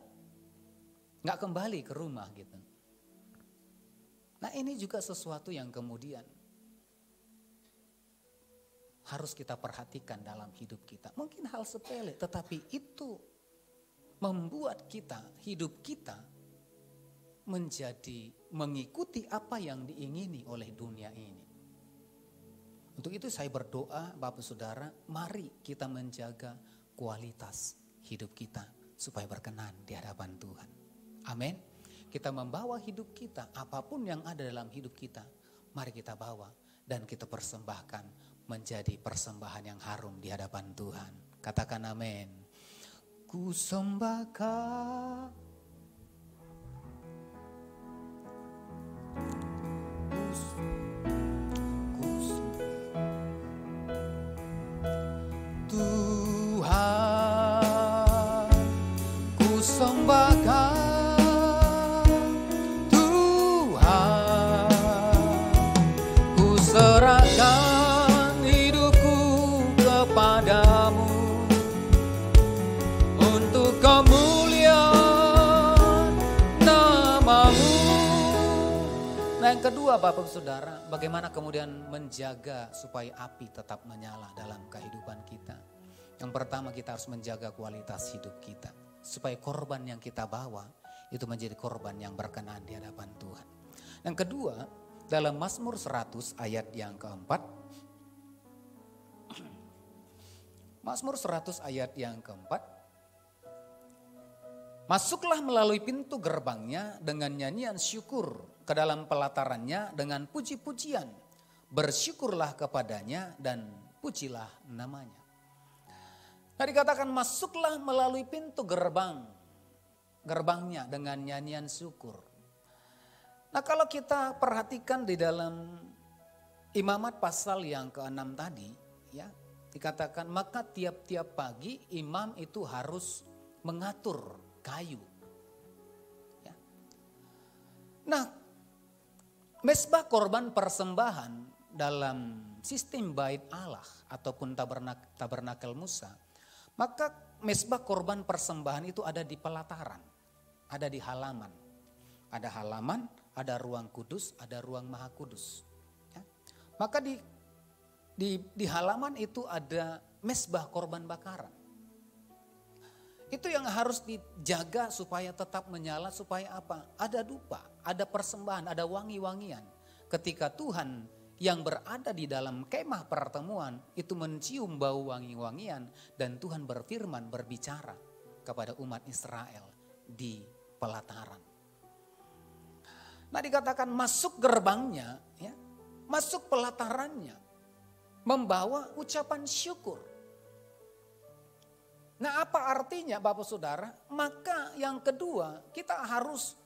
nggak kembali ke rumah gitu. Nah ini juga sesuatu yang kemudian harus kita perhatikan dalam hidup kita. Mungkin hal sepele, tetapi itu membuat kita, hidup kita menjadi mengikuti apa yang diingini oleh dunia ini. Untuk itu saya berdoa Bapak Saudara, mari kita menjaga kualitas hidup kita supaya berkenan di hadapan Tuhan. Amin. Kita membawa hidup kita, apapun yang ada dalam hidup kita, mari kita bawa dan kita persembahkan menjadi persembahan yang harum di hadapan Tuhan. Katakan amin. Ku sembahkan Tuhan, ku sembahkan Tuhan, ku serahkan hidupku kepadamu untuk kemuliaan nama-Mu. Nah yang kedua Bapak Saudara, bagaimana kemudian menjaga supaya api tetap menyala dalam kehidupan kita. Yang pertama kita harus menjaga kualitas hidup kita. Supaya korban yang kita bawa itu menjadi korban yang berkenan di hadapan Tuhan. Yang kedua, dalam Mazmur 100 ayat yang keempat. Mazmur 100 ayat yang keempat. Masuklah melalui pintu gerbangnya dengan nyanyian syukur, ke dalam pelatarannya dengan puji-pujian. Bersyukurlah kepadanya dan pujilah namanya. Nah dikatakan masuklah melalui pintu gerbangnya dengan nyanyian syukur. Nah kalau kita perhatikan di dalam Imamat pasal yang ke-6 tadi, ya dikatakan maka tiap-tiap pagi imam itu harus mengatur kayu. Ya. Nah mezbah korban persembahan dalam sistem bait Allah ataupun tabernakel Musa, maka mezbah korban persembahan itu ada di pelataran, ada di halaman. Ada halaman, ada ruang kudus, ada ruang maha kudus. Ya. Maka di halaman itu ada mezbah korban bakaran. Itu yang harus dijaga supaya tetap menyala, supaya apa? Ada dupa, ada persembahan, ada wangi-wangian. Ketika Tuhan yang berada di dalam kemah pertemuan itu mencium bau wangi-wangian dan Tuhan berfirman berbicara kepada umat Israel di pelataran. Nah dikatakan masuk gerbangnya, ya, masuk pelatarannya, membawa ucapan syukur. Nah apa artinya Bapak Saudara? Maka yang kedua kita harus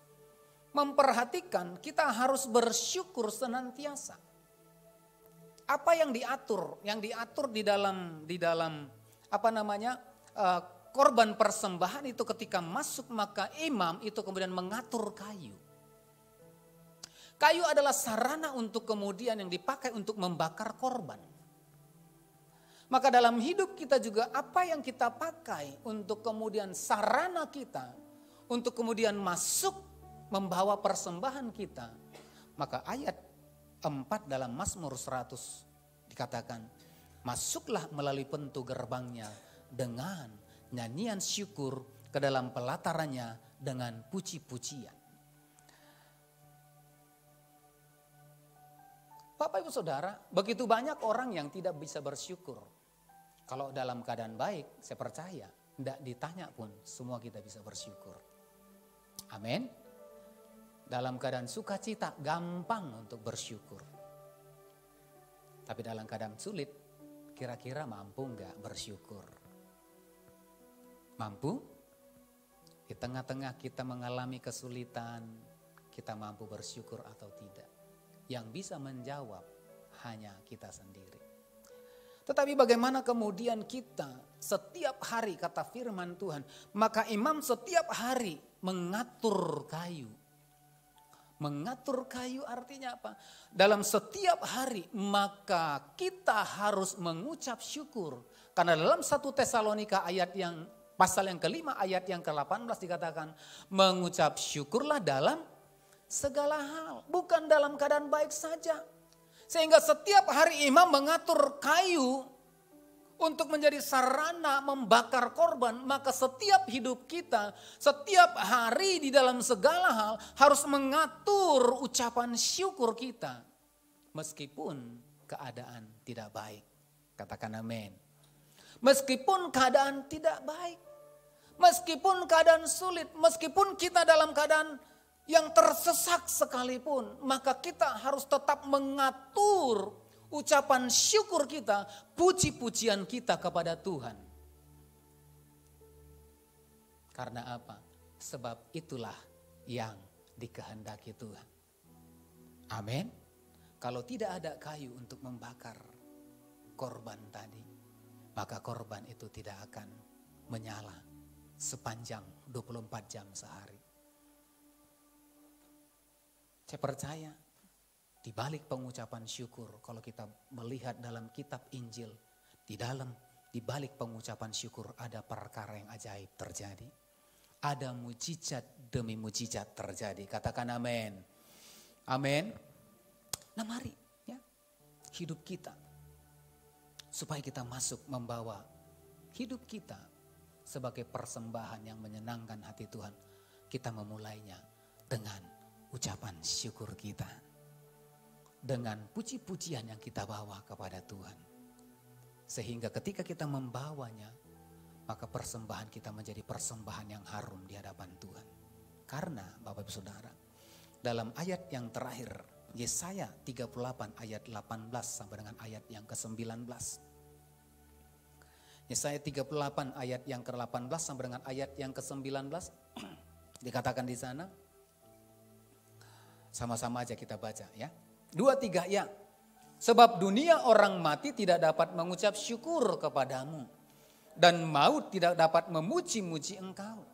memperhatikan, kita harus bersyukur senantiasa. Apa yang diatur? Yang diatur di dalam apa namanya korban persembahan itu ketika masuk maka imam itu kemudian mengatur kayu. Kayu adalah sarana untuk kemudian yang dipakai untuk membakar korban. Maka dalam hidup kita juga apa yang kita pakai untuk kemudian sarana kita untuk kemudian masuk membawa persembahan kita. Maka ayat 4 dalam Mazmur 100 dikatakan, masuklah melalui pintu gerbangnya dengan nyanyian syukur, ke dalam pelatarannya dengan puji-pujian. Bapak Ibu Saudara, begitu banyak orang yang tidak bisa bersyukur. Kalau dalam keadaan baik, saya percaya, tidak ditanya pun semua kita bisa bersyukur. Amin. Dalam keadaan sukacita gampang untuk bersyukur. Tapi dalam keadaan sulit, kira-kira mampu enggak bersyukur? Mampu? Di tengah-tengah kita mengalami kesulitan, kita mampu bersyukur atau tidak? Yang bisa menjawab hanya kita sendiri. Tetapi bagaimana kemudian kita setiap hari kata firman Tuhan, maka imam setiap hari mengatur kayu. Mengatur kayu artinya apa? Dalam setiap hari maka kita harus mengucap syukur. Karena dalam 1 Tesalonika ayat yang Pasal yang kelima ayat yang ke-18 dikatakan, mengucap syukurlah dalam segala hal, bukan dalam keadaan baik saja. Sehingga setiap hari imam mengatur kayu untuk menjadi sarana membakar korban, maka setiap hidup kita, setiap hari di dalam segala hal harus mengatur ucapan syukur kita. Meskipun keadaan tidak baik. Katakan amin. Meskipun keadaan tidak baik. Meskipun keadaan sulit, meskipun kita dalam keadaan yang tersesak sekalipun, maka kita harus tetap mengatur ucapan syukur kita, puji-pujian kita kepada Tuhan. Karena apa? Sebab itulah yang dikehendaki Tuhan. Amin. Kalau tidak ada kayu untuk membakar korban tadi, maka korban itu tidak akan menyala sepanjang 24 jam sehari. Saya percaya di balik pengucapan syukur, kalau kita melihat dalam kitab Injil, di balik pengucapan syukur ada perkara yang ajaib terjadi. Ada mujizat demi mujizat terjadi. Katakan amin. Amin. Nah mari ya, hidup kita, supaya kita masuk membawa hidup kita sebagai persembahan yang menyenangkan hati Tuhan. Kita memulainya dengan ucapan syukur kita. Dengan puji-pujian yang kita bawa kepada Tuhan. Sehingga ketika kita membawanya, maka persembahan kita menjadi persembahan yang harum di hadapan Tuhan. Karena Bapak Ibu Saudara, dalam ayat yang terakhir, Yesaya 38 ayat 18 sampai dengan ayat yang ke-19. Yesaya 38 ayat yang ke-18 sampai dengan ayat yang ke-19 dikatakan di sana. Sama-sama aja kita baca ya. 2, 3 ya. Sebab dunia orang mati tidak dapat mengucap syukur kepadamu, dan maut tidak dapat memuji-muji engkau.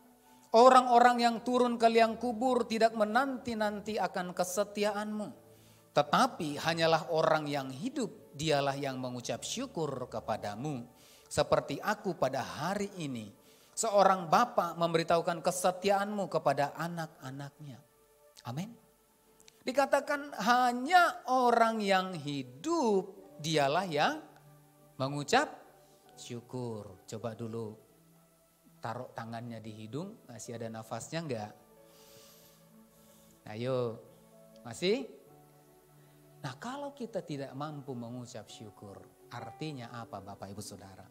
Orang-orang yang turun ke liang kubur tidak menanti-nanti akan kesetiaanmu. Tetapi hanyalah orang yang hidup, dialah yang mengucap syukur kepadamu. Seperti aku pada hari ini, seorang bapa memberitahukan kesetiaanmu kepada anak-anaknya. Amin. Dikatakan hanya orang yang hidup, dialah yang mengucap syukur. Coba dulu taruh tangannya di hidung, masih ada nafasnya enggak? Ayo, masih? Nah kalau kita tidak mampu mengucap syukur, artinya apa Bapak Ibu Saudara?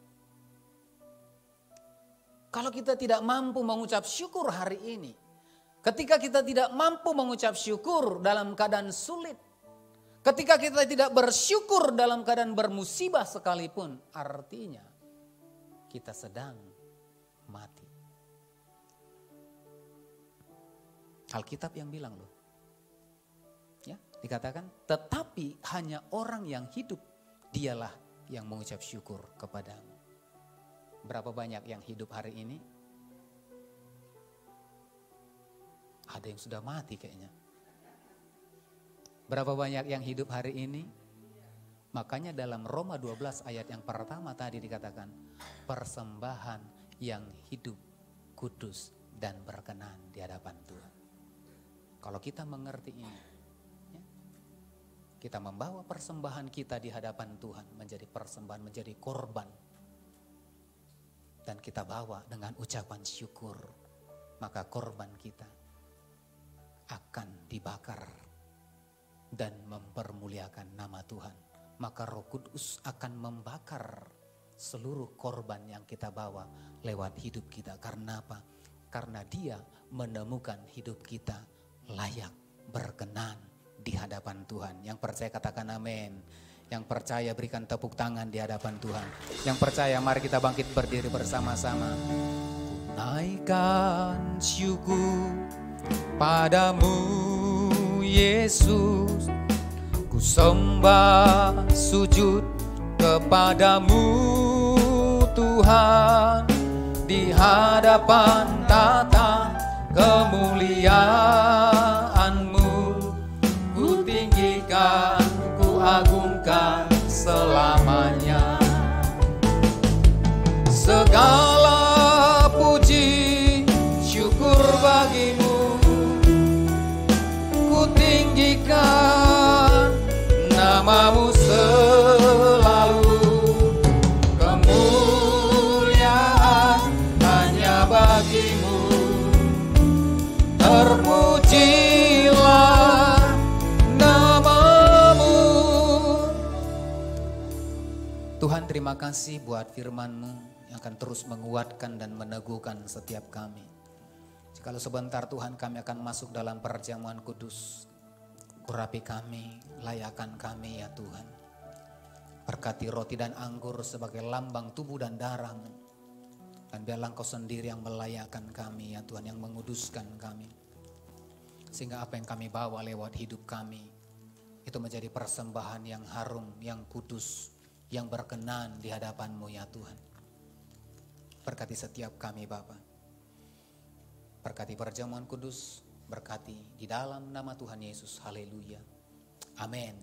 Kalau kita tidak mampu mengucap syukur hari ini, ketika kita tidak mampu mengucap syukur dalam keadaan sulit, ketika kita tidak bersyukur dalam keadaan bermusibah sekalipun, artinya kita sedang mati. Alkitab yang bilang loh. Ya, dikatakan tetapi hanya orang yang hidup, dialah yang mengucap syukur kepadamu. Berapa banyak yang hidup hari ini? Ada yang sudah mati kayaknya. Berapa banyak yang hidup hari ini? Makanya dalam Roma 12 ayat yang pertama tadi dikatakan, persembahan yang hidup, kudus dan berkenan di hadapan Tuhan. Kalau kita mengerti ini, ya, kita membawa persembahan kita di hadapan Tuhan menjadi persembahan, menjadi korban. Dan kita bawa dengan ucapan syukur, maka korban kita akan dibakar dan mempermuliakan nama Tuhan. Maka Roh Kudus akan membakar seluruh korban yang kita bawa lewat hidup kita. Karena apa? Karena Dia menemukan hidup kita layak berkenan di hadapan Tuhan. Yang percaya katakan amin. Yang percaya berikan tepuk tangan di hadapan Tuhan. Yang percaya mari kita bangkit berdiri bersama-sama. Naikkan syukur padamu Yesus, ku sembah sujud kepadamu Tuhan, di hadapan tata kemuliaan-Mu, ku tinggikan, ku agungkan selamanya. Segala namamu selalu, kemuliaan hanya bagimu. Terpujilah namamu. Tuhan, terima kasih buat firman-Mu yang akan terus menguatkan dan meneguhkan setiap kami. Kalau sebentar Tuhan kami akan masuk dalam perjamuan kudus, urapi kami, layakan kami ya Tuhan. Berkati roti dan anggur sebagai lambang tubuh dan darah-Mu. Dan biarlah Engkau sendiri yang melayakkan kami ya Tuhan, yang menguduskan kami. Sehingga apa yang kami bawa lewat hidup kami, itu menjadi persembahan yang harum, yang kudus, yang berkenan di hadapan-Mu ya Tuhan. Berkati setiap kami Bapa. Berkati perjamuan kudus, berkati di dalam nama Tuhan Yesus. Haleluya. Amin.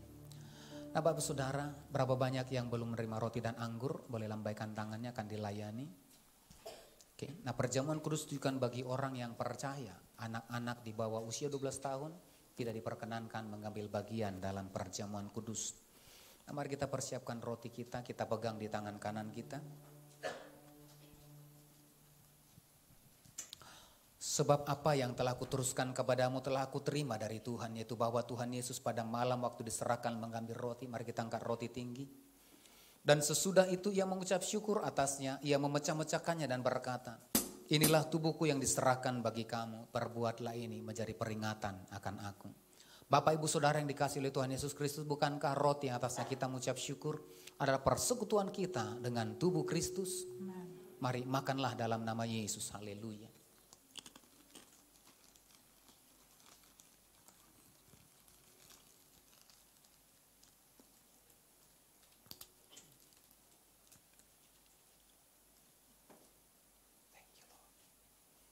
Nah Bapak Saudara, berapa banyak yang belum menerima roti dan anggur, boleh lambaikan tangannya, akan dilayani. Oke. Nah perjamuan kudus juga bagi orang yang percaya. Anak-anak di bawah usia 12 tahun tidak diperkenankan mengambil bagian dalam perjamuan kudus. Nah, mari kita persiapkan roti kita pegang di tangan kanan kita. Sebab apa yang telah kuteruskan kepadamu telah aku terima dari Tuhan, yaitu bahwa Tuhan Yesus pada malam waktu diserahkan mengambil roti, mari kita angkat roti tinggi. Dan sesudah itu ia mengucap syukur atasnya, ia memecah-mecahkannya dan berkata, inilah tubuhku yang diserahkan bagi kamu, perbuatlah ini menjadi peringatan akan aku. Bapak Ibu Saudara yang dikasihi oleh Tuhan Yesus Kristus, bukankah roti yang atasnya kita mengucap syukur adalah persekutuan kita dengan tubuh Kristus? Mari makanlah dalam nama Yesus, haleluya.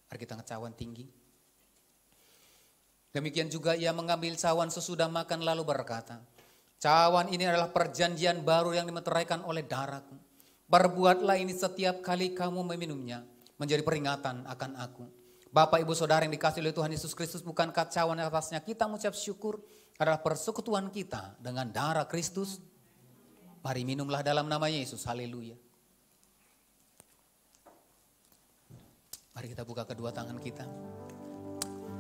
Mari kita angkat cawan tinggi. Demikian juga ia mengambil cawan sesudah makan lalu berkata, cawan ini adalah perjanjian baru yang dimeteraikan oleh darahku. Perbuatlah ini setiap kali kamu meminumnya menjadi peringatan akan aku. Bapak Ibu Saudara yang dikasihi oleh Tuhan Yesus Kristus, bukankah cawan atasnya kita mengucap syukur adalah persekutuan kita dengan darah Kristus? Mari minumlah dalam nama Yesus, haleluya. Mari kita buka kedua tangan kita.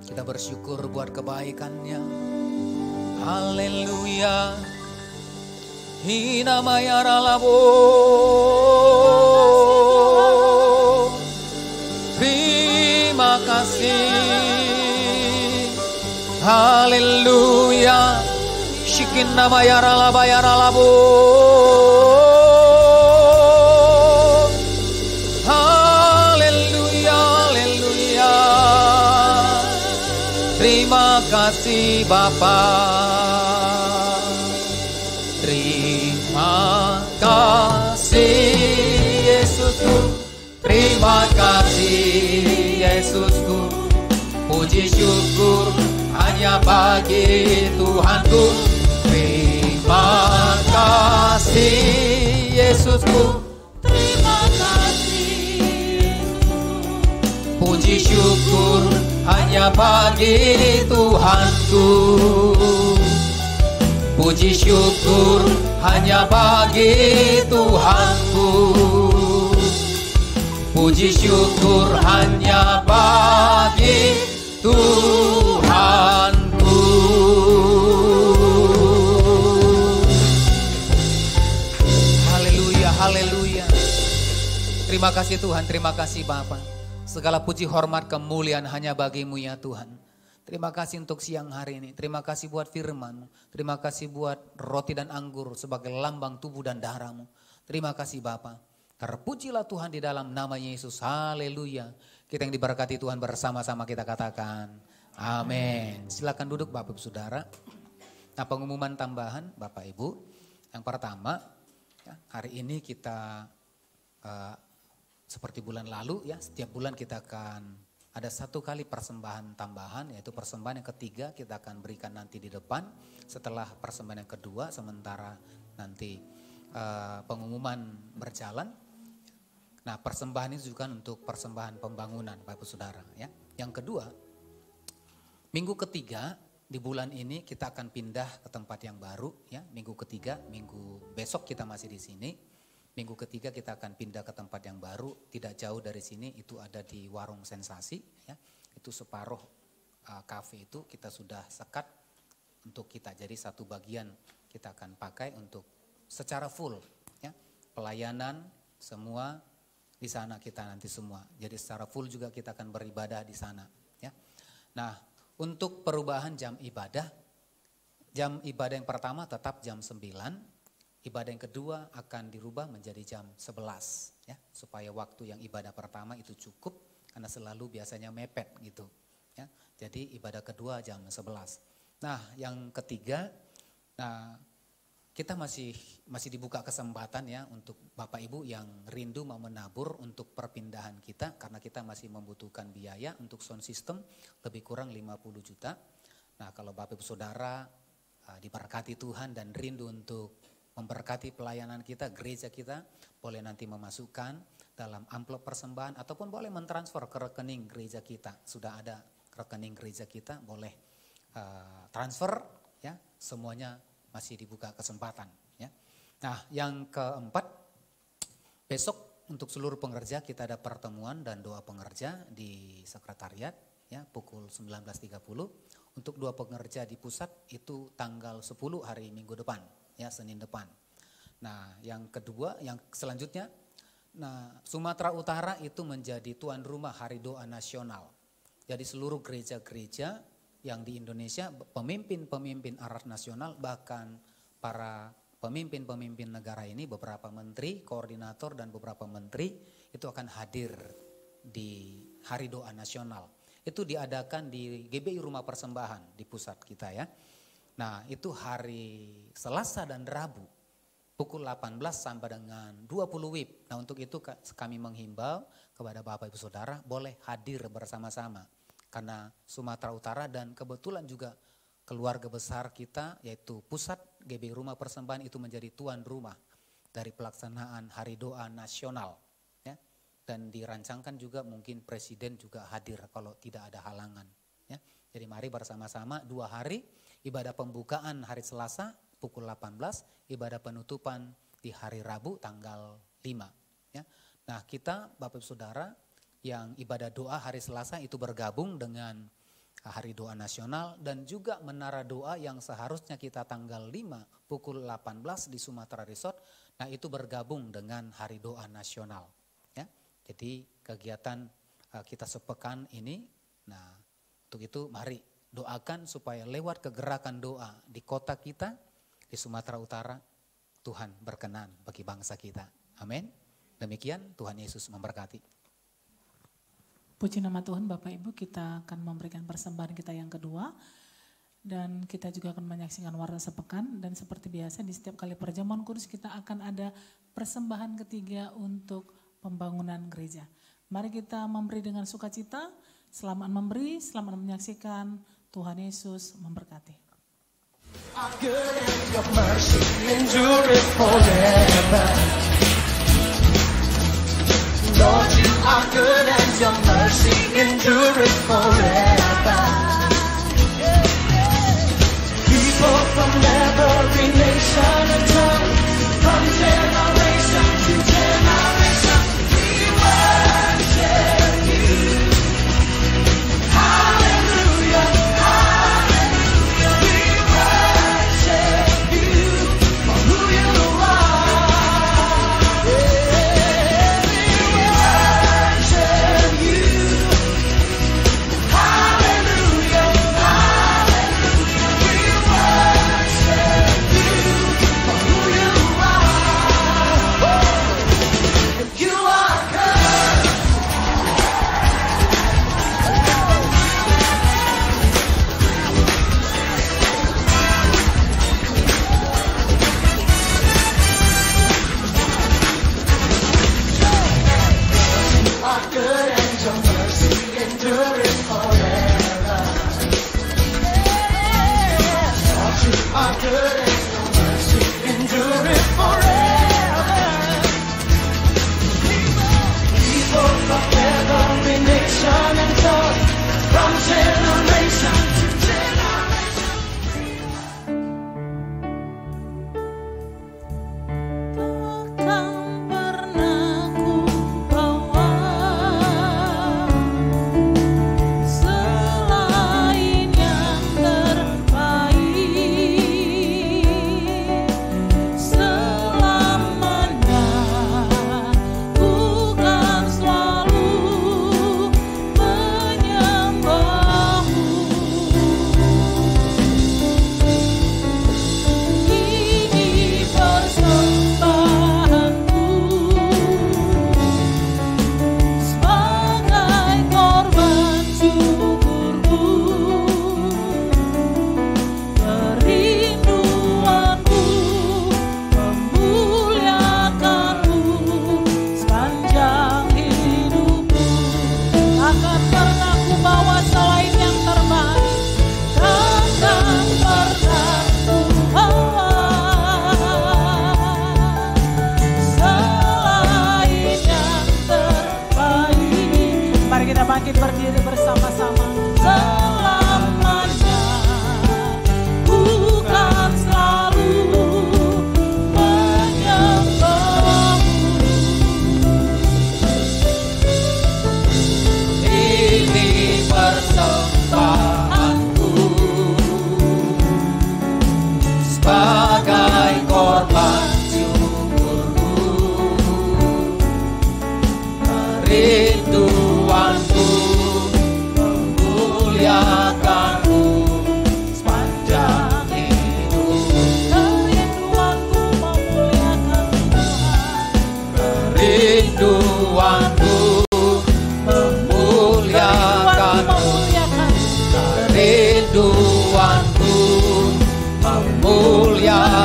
Kita bersyukur buat kebaikannya. Haleluya. Hina mayara labo. Terima kasih. Haleluya. Shikin mayara labo. Terima kasih Bapa, terima kasih Yesusku, terima kasih Yesusku, puji syukur hanya bagi Tuhanku. Terima kasih Yesusku, terima kasih, puji syukur hanya bagi Tuhanku. Puji syukur hanya bagi Tuhanku. Puji syukur hanya bagi Tuhanku. Haleluya, haleluya. Terima kasih Tuhan, terima kasih Bapa. Segala puji, hormat, kemuliaan hanya bagi-Mu ya Tuhan. Terima kasih untuk siang hari ini. Terima kasih buat firman-Mu. Terima kasih buat roti dan anggur sebagai lambang tubuh dan darah-Mu. Terima kasih Bapa. Terpujilah Tuhan di dalam nama Yesus. Haleluya. Kita yang diberkati Tuhan bersama-sama kita katakan amin. Silakan duduk Bapak Ibu Saudara. Nah pengumuman tambahan Bapak Ibu. Yang pertama, hari ini kita seperti bulan lalu ya, setiap bulan kita akan ada satu kali persembahan tambahan, yaitu persembahan yang ketiga kita akan berikan nanti di depan setelah persembahan yang kedua, sementara nanti pengumuman berjalan. Nah persembahan ini juga untuk persembahan pembangunan Bapak Saudara ya. Yang kedua, minggu ketiga di bulan ini kita akan pindah ke tempat yang baru ya. Minggu ketiga, minggu besok kita masih di sini. Minggu ketiga kita akan pindah ke tempat yang baru, tidak jauh dari sini, itu ada di Warung Sensasi ya. Itu separuh kafe itu kita sudah sekat untuk kita. Jadi satu bagian kita akan pakai untuk secara full ya. Pelayanan semua di sana kita nanti semua. Jadi secara full juga kita akan beribadah di sana ya. Nah, untuk perubahan jam ibadah yang pertama tetap jam 9. Ibadah yang kedua akan dirubah menjadi jam 11 ya, supaya waktu yang ibadah pertama itu cukup karena selalu biasanya mepet gitu ya. Jadi ibadah kedua jam 11. Nah, yang ketiga, kita masih dibuka kesempatan ya untuk Bapak Ibu yang rindu mau menabur untuk perpindahan kita, karena kita masih membutuhkan biaya untuk sound system lebih kurang 50 juta. Nah, kalau Bapak Ibu Saudara diberkati Tuhan dan rindu untuk memberkati pelayanan kita, gereja kita, boleh nanti memasukkan dalam amplop persembahan ataupun boleh mentransfer ke rekening gereja kita. Sudah ada rekening gereja kita, boleh transfer ya, semuanya masih dibuka kesempatan ya. Nah, yang keempat, besok untuk seluruh pengerja kita ada pertemuan dan doa pengerja di sekretariat ya, pukul 19.30. Untuk doa pengerja di pusat itu tanggal 10 hari Minggu depan ya, Senin depan. Nah, yang kedua, yang selanjutnya, Sumatera Utara itu menjadi tuan rumah Hari Doa Nasional. Jadi seluruh gereja-gereja yang di Indonesia, pemimpin-pemimpin arah nasional, bahkan para pemimpin-pemimpin negara ini, beberapa menteri, koordinator dan beberapa menteri itu akan hadir di Hari Doa Nasional. Itu diadakan di GBI Rumah Persembahan di pusat kita ya. Nah, itu hari Selasa dan Rabu pukul 18 sampai dengan 20 WIB. Nah, untuk itu kami menghimbau kepada Bapak Ibu Saudara boleh hadir bersama-sama. Karena Sumatera Utara dan kebetulan juga keluarga besar kita yaitu pusat GBI Rumah Persembahan itu menjadi tuan rumah dari pelaksanaan Hari Doa Nasional. Ya. Dan dirancangkan juga mungkin Presiden juga hadir kalau tidak ada halangan. Ya. Jadi mari bersama-sama 2 hari. Ibadah pembukaan hari Selasa pukul 18, ibadah penutupan di hari Rabu tanggal 5. Ya. Nah, kita Bapak Ibu Saudara yang ibadah doa hari Selasa itu bergabung dengan Hari Doa Nasional dan juga menara doa yang seharusnya kita tanggal 5 pukul 18 di Sumatera Resort. Nah, itu bergabung dengan Hari Doa Nasional. Ya. Jadi kegiatan kita sepekan ini, nah untuk itu mari doakan supaya lewat kegerakan doa di kota kita, di Sumatera Utara, Tuhan berkenan bagi bangsa kita. Amin. Demikian, Tuhan Yesus memberkati. Puji nama Tuhan, Bapak Ibu, kita akan memberikan persembahan kita yang kedua. Dan kita juga akan menyaksikan warta sepekan. Dan seperti biasa di setiap kali perjamuan kudus kita akan ada persembahan ketiga untuk pembangunan gereja. Mari kita memberi dengan sukacita. Selamat memberi, selamat menyaksikan. Tuhan Yesus memberkati. Lord, you are good and your mercy endureth forever. People from every nation and tongue, from generation to generation, we worship you. Hallelujah, hallelujah, we worship you for who you are. Hallelujah, hallelujah, we worship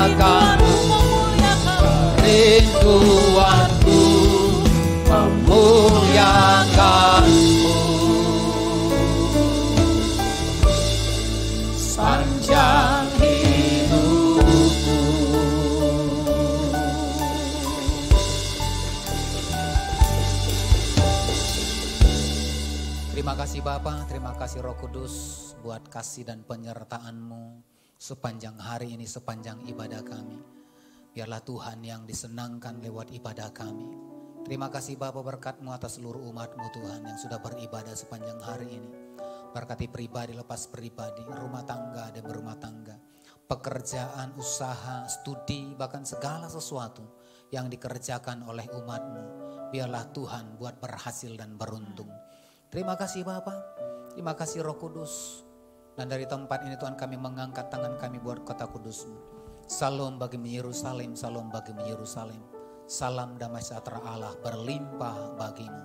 memuliakanmu, rinduanku memuliakanmu. Sepanjang hidupku. Terima kasih Bapa, terima kasih Roh Kudus buat kasih dan penyertaan-Mu sepanjang hari ini, sepanjang ibadah kami. Biarlah Tuhan yang disenangkan lewat ibadah kami. Terima kasih Bapa, berkat-Mu atas seluruh umat-Mu Tuhan yang sudah beribadah sepanjang hari ini. Berkati pribadi lepas pribadi, rumah tangga dan berumah tangga, pekerjaan, usaha, studi, bahkan segala sesuatu yang dikerjakan oleh umat-Mu. Biarlah Tuhan buat berhasil dan beruntung. Terima kasih Bapa, terima kasih Roh Kudus. Dan dari tempat ini Tuhan kami mengangkat tangan kami buat kota kudus-Mu. Salam bagi Yerusalem, salam bagi Yerusalem. Salam damai sejahtera Allah berlimpah bagimu.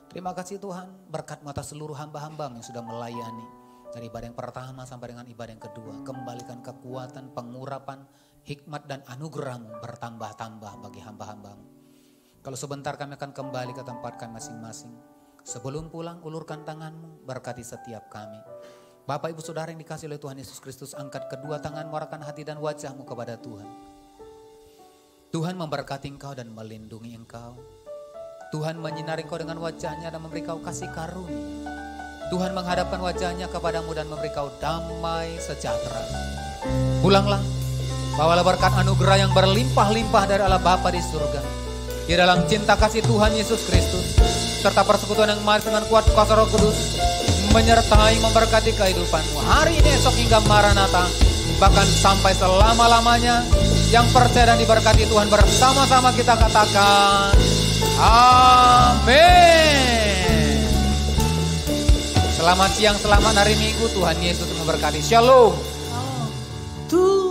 Terima kasih Tuhan, berkat-Mu atas seluruh hamba-hamba-Mu yang sudah melayani. Dari ibadah yang pertama sampai dengan ibadah yang kedua. Kembalikan kekuatan, pengurapan, hikmat dan anugerah-Mu bertambah-tambah bagi hamba-hamba-Mu. Kalau sebentar kami akan kembali ke tempat kami masing-masing. Sebelum pulang, ulurkan tangan-Mu, berkati setiap kami. Bapak Ibu Saudara yang dikasihi oleh Tuhan Yesus Kristus, angkat kedua tangan, arahkan hati dan wajah-Mu kepada Tuhan. Tuhan memberkati engkau dan melindungi engkau. Tuhan menyinari engkau dengan wajah-Nya dan memberi kau kasih karunia. Tuhan menghadapkan wajah-Nya kepadamu dan memberi kau damai sejahtera. Pulanglah, bawalah berkat anugerah yang berlimpah-limpah dari Allah Bapa di surga. Di dalam cinta kasih Tuhan Yesus Kristus, serta persekutuan yang manis dengan kuat kuasa Roh Kudus, menyertai memberkati kehidupanmu hari ini, esok hingga Maranatha, bahkan sampai selama-lamanya. Yang percaya dan diberkati Tuhan bersama-sama kita katakan amin. Selamat siang, selamat hari Minggu, Tuhan Yesus memberkati. Shalom. Tuhan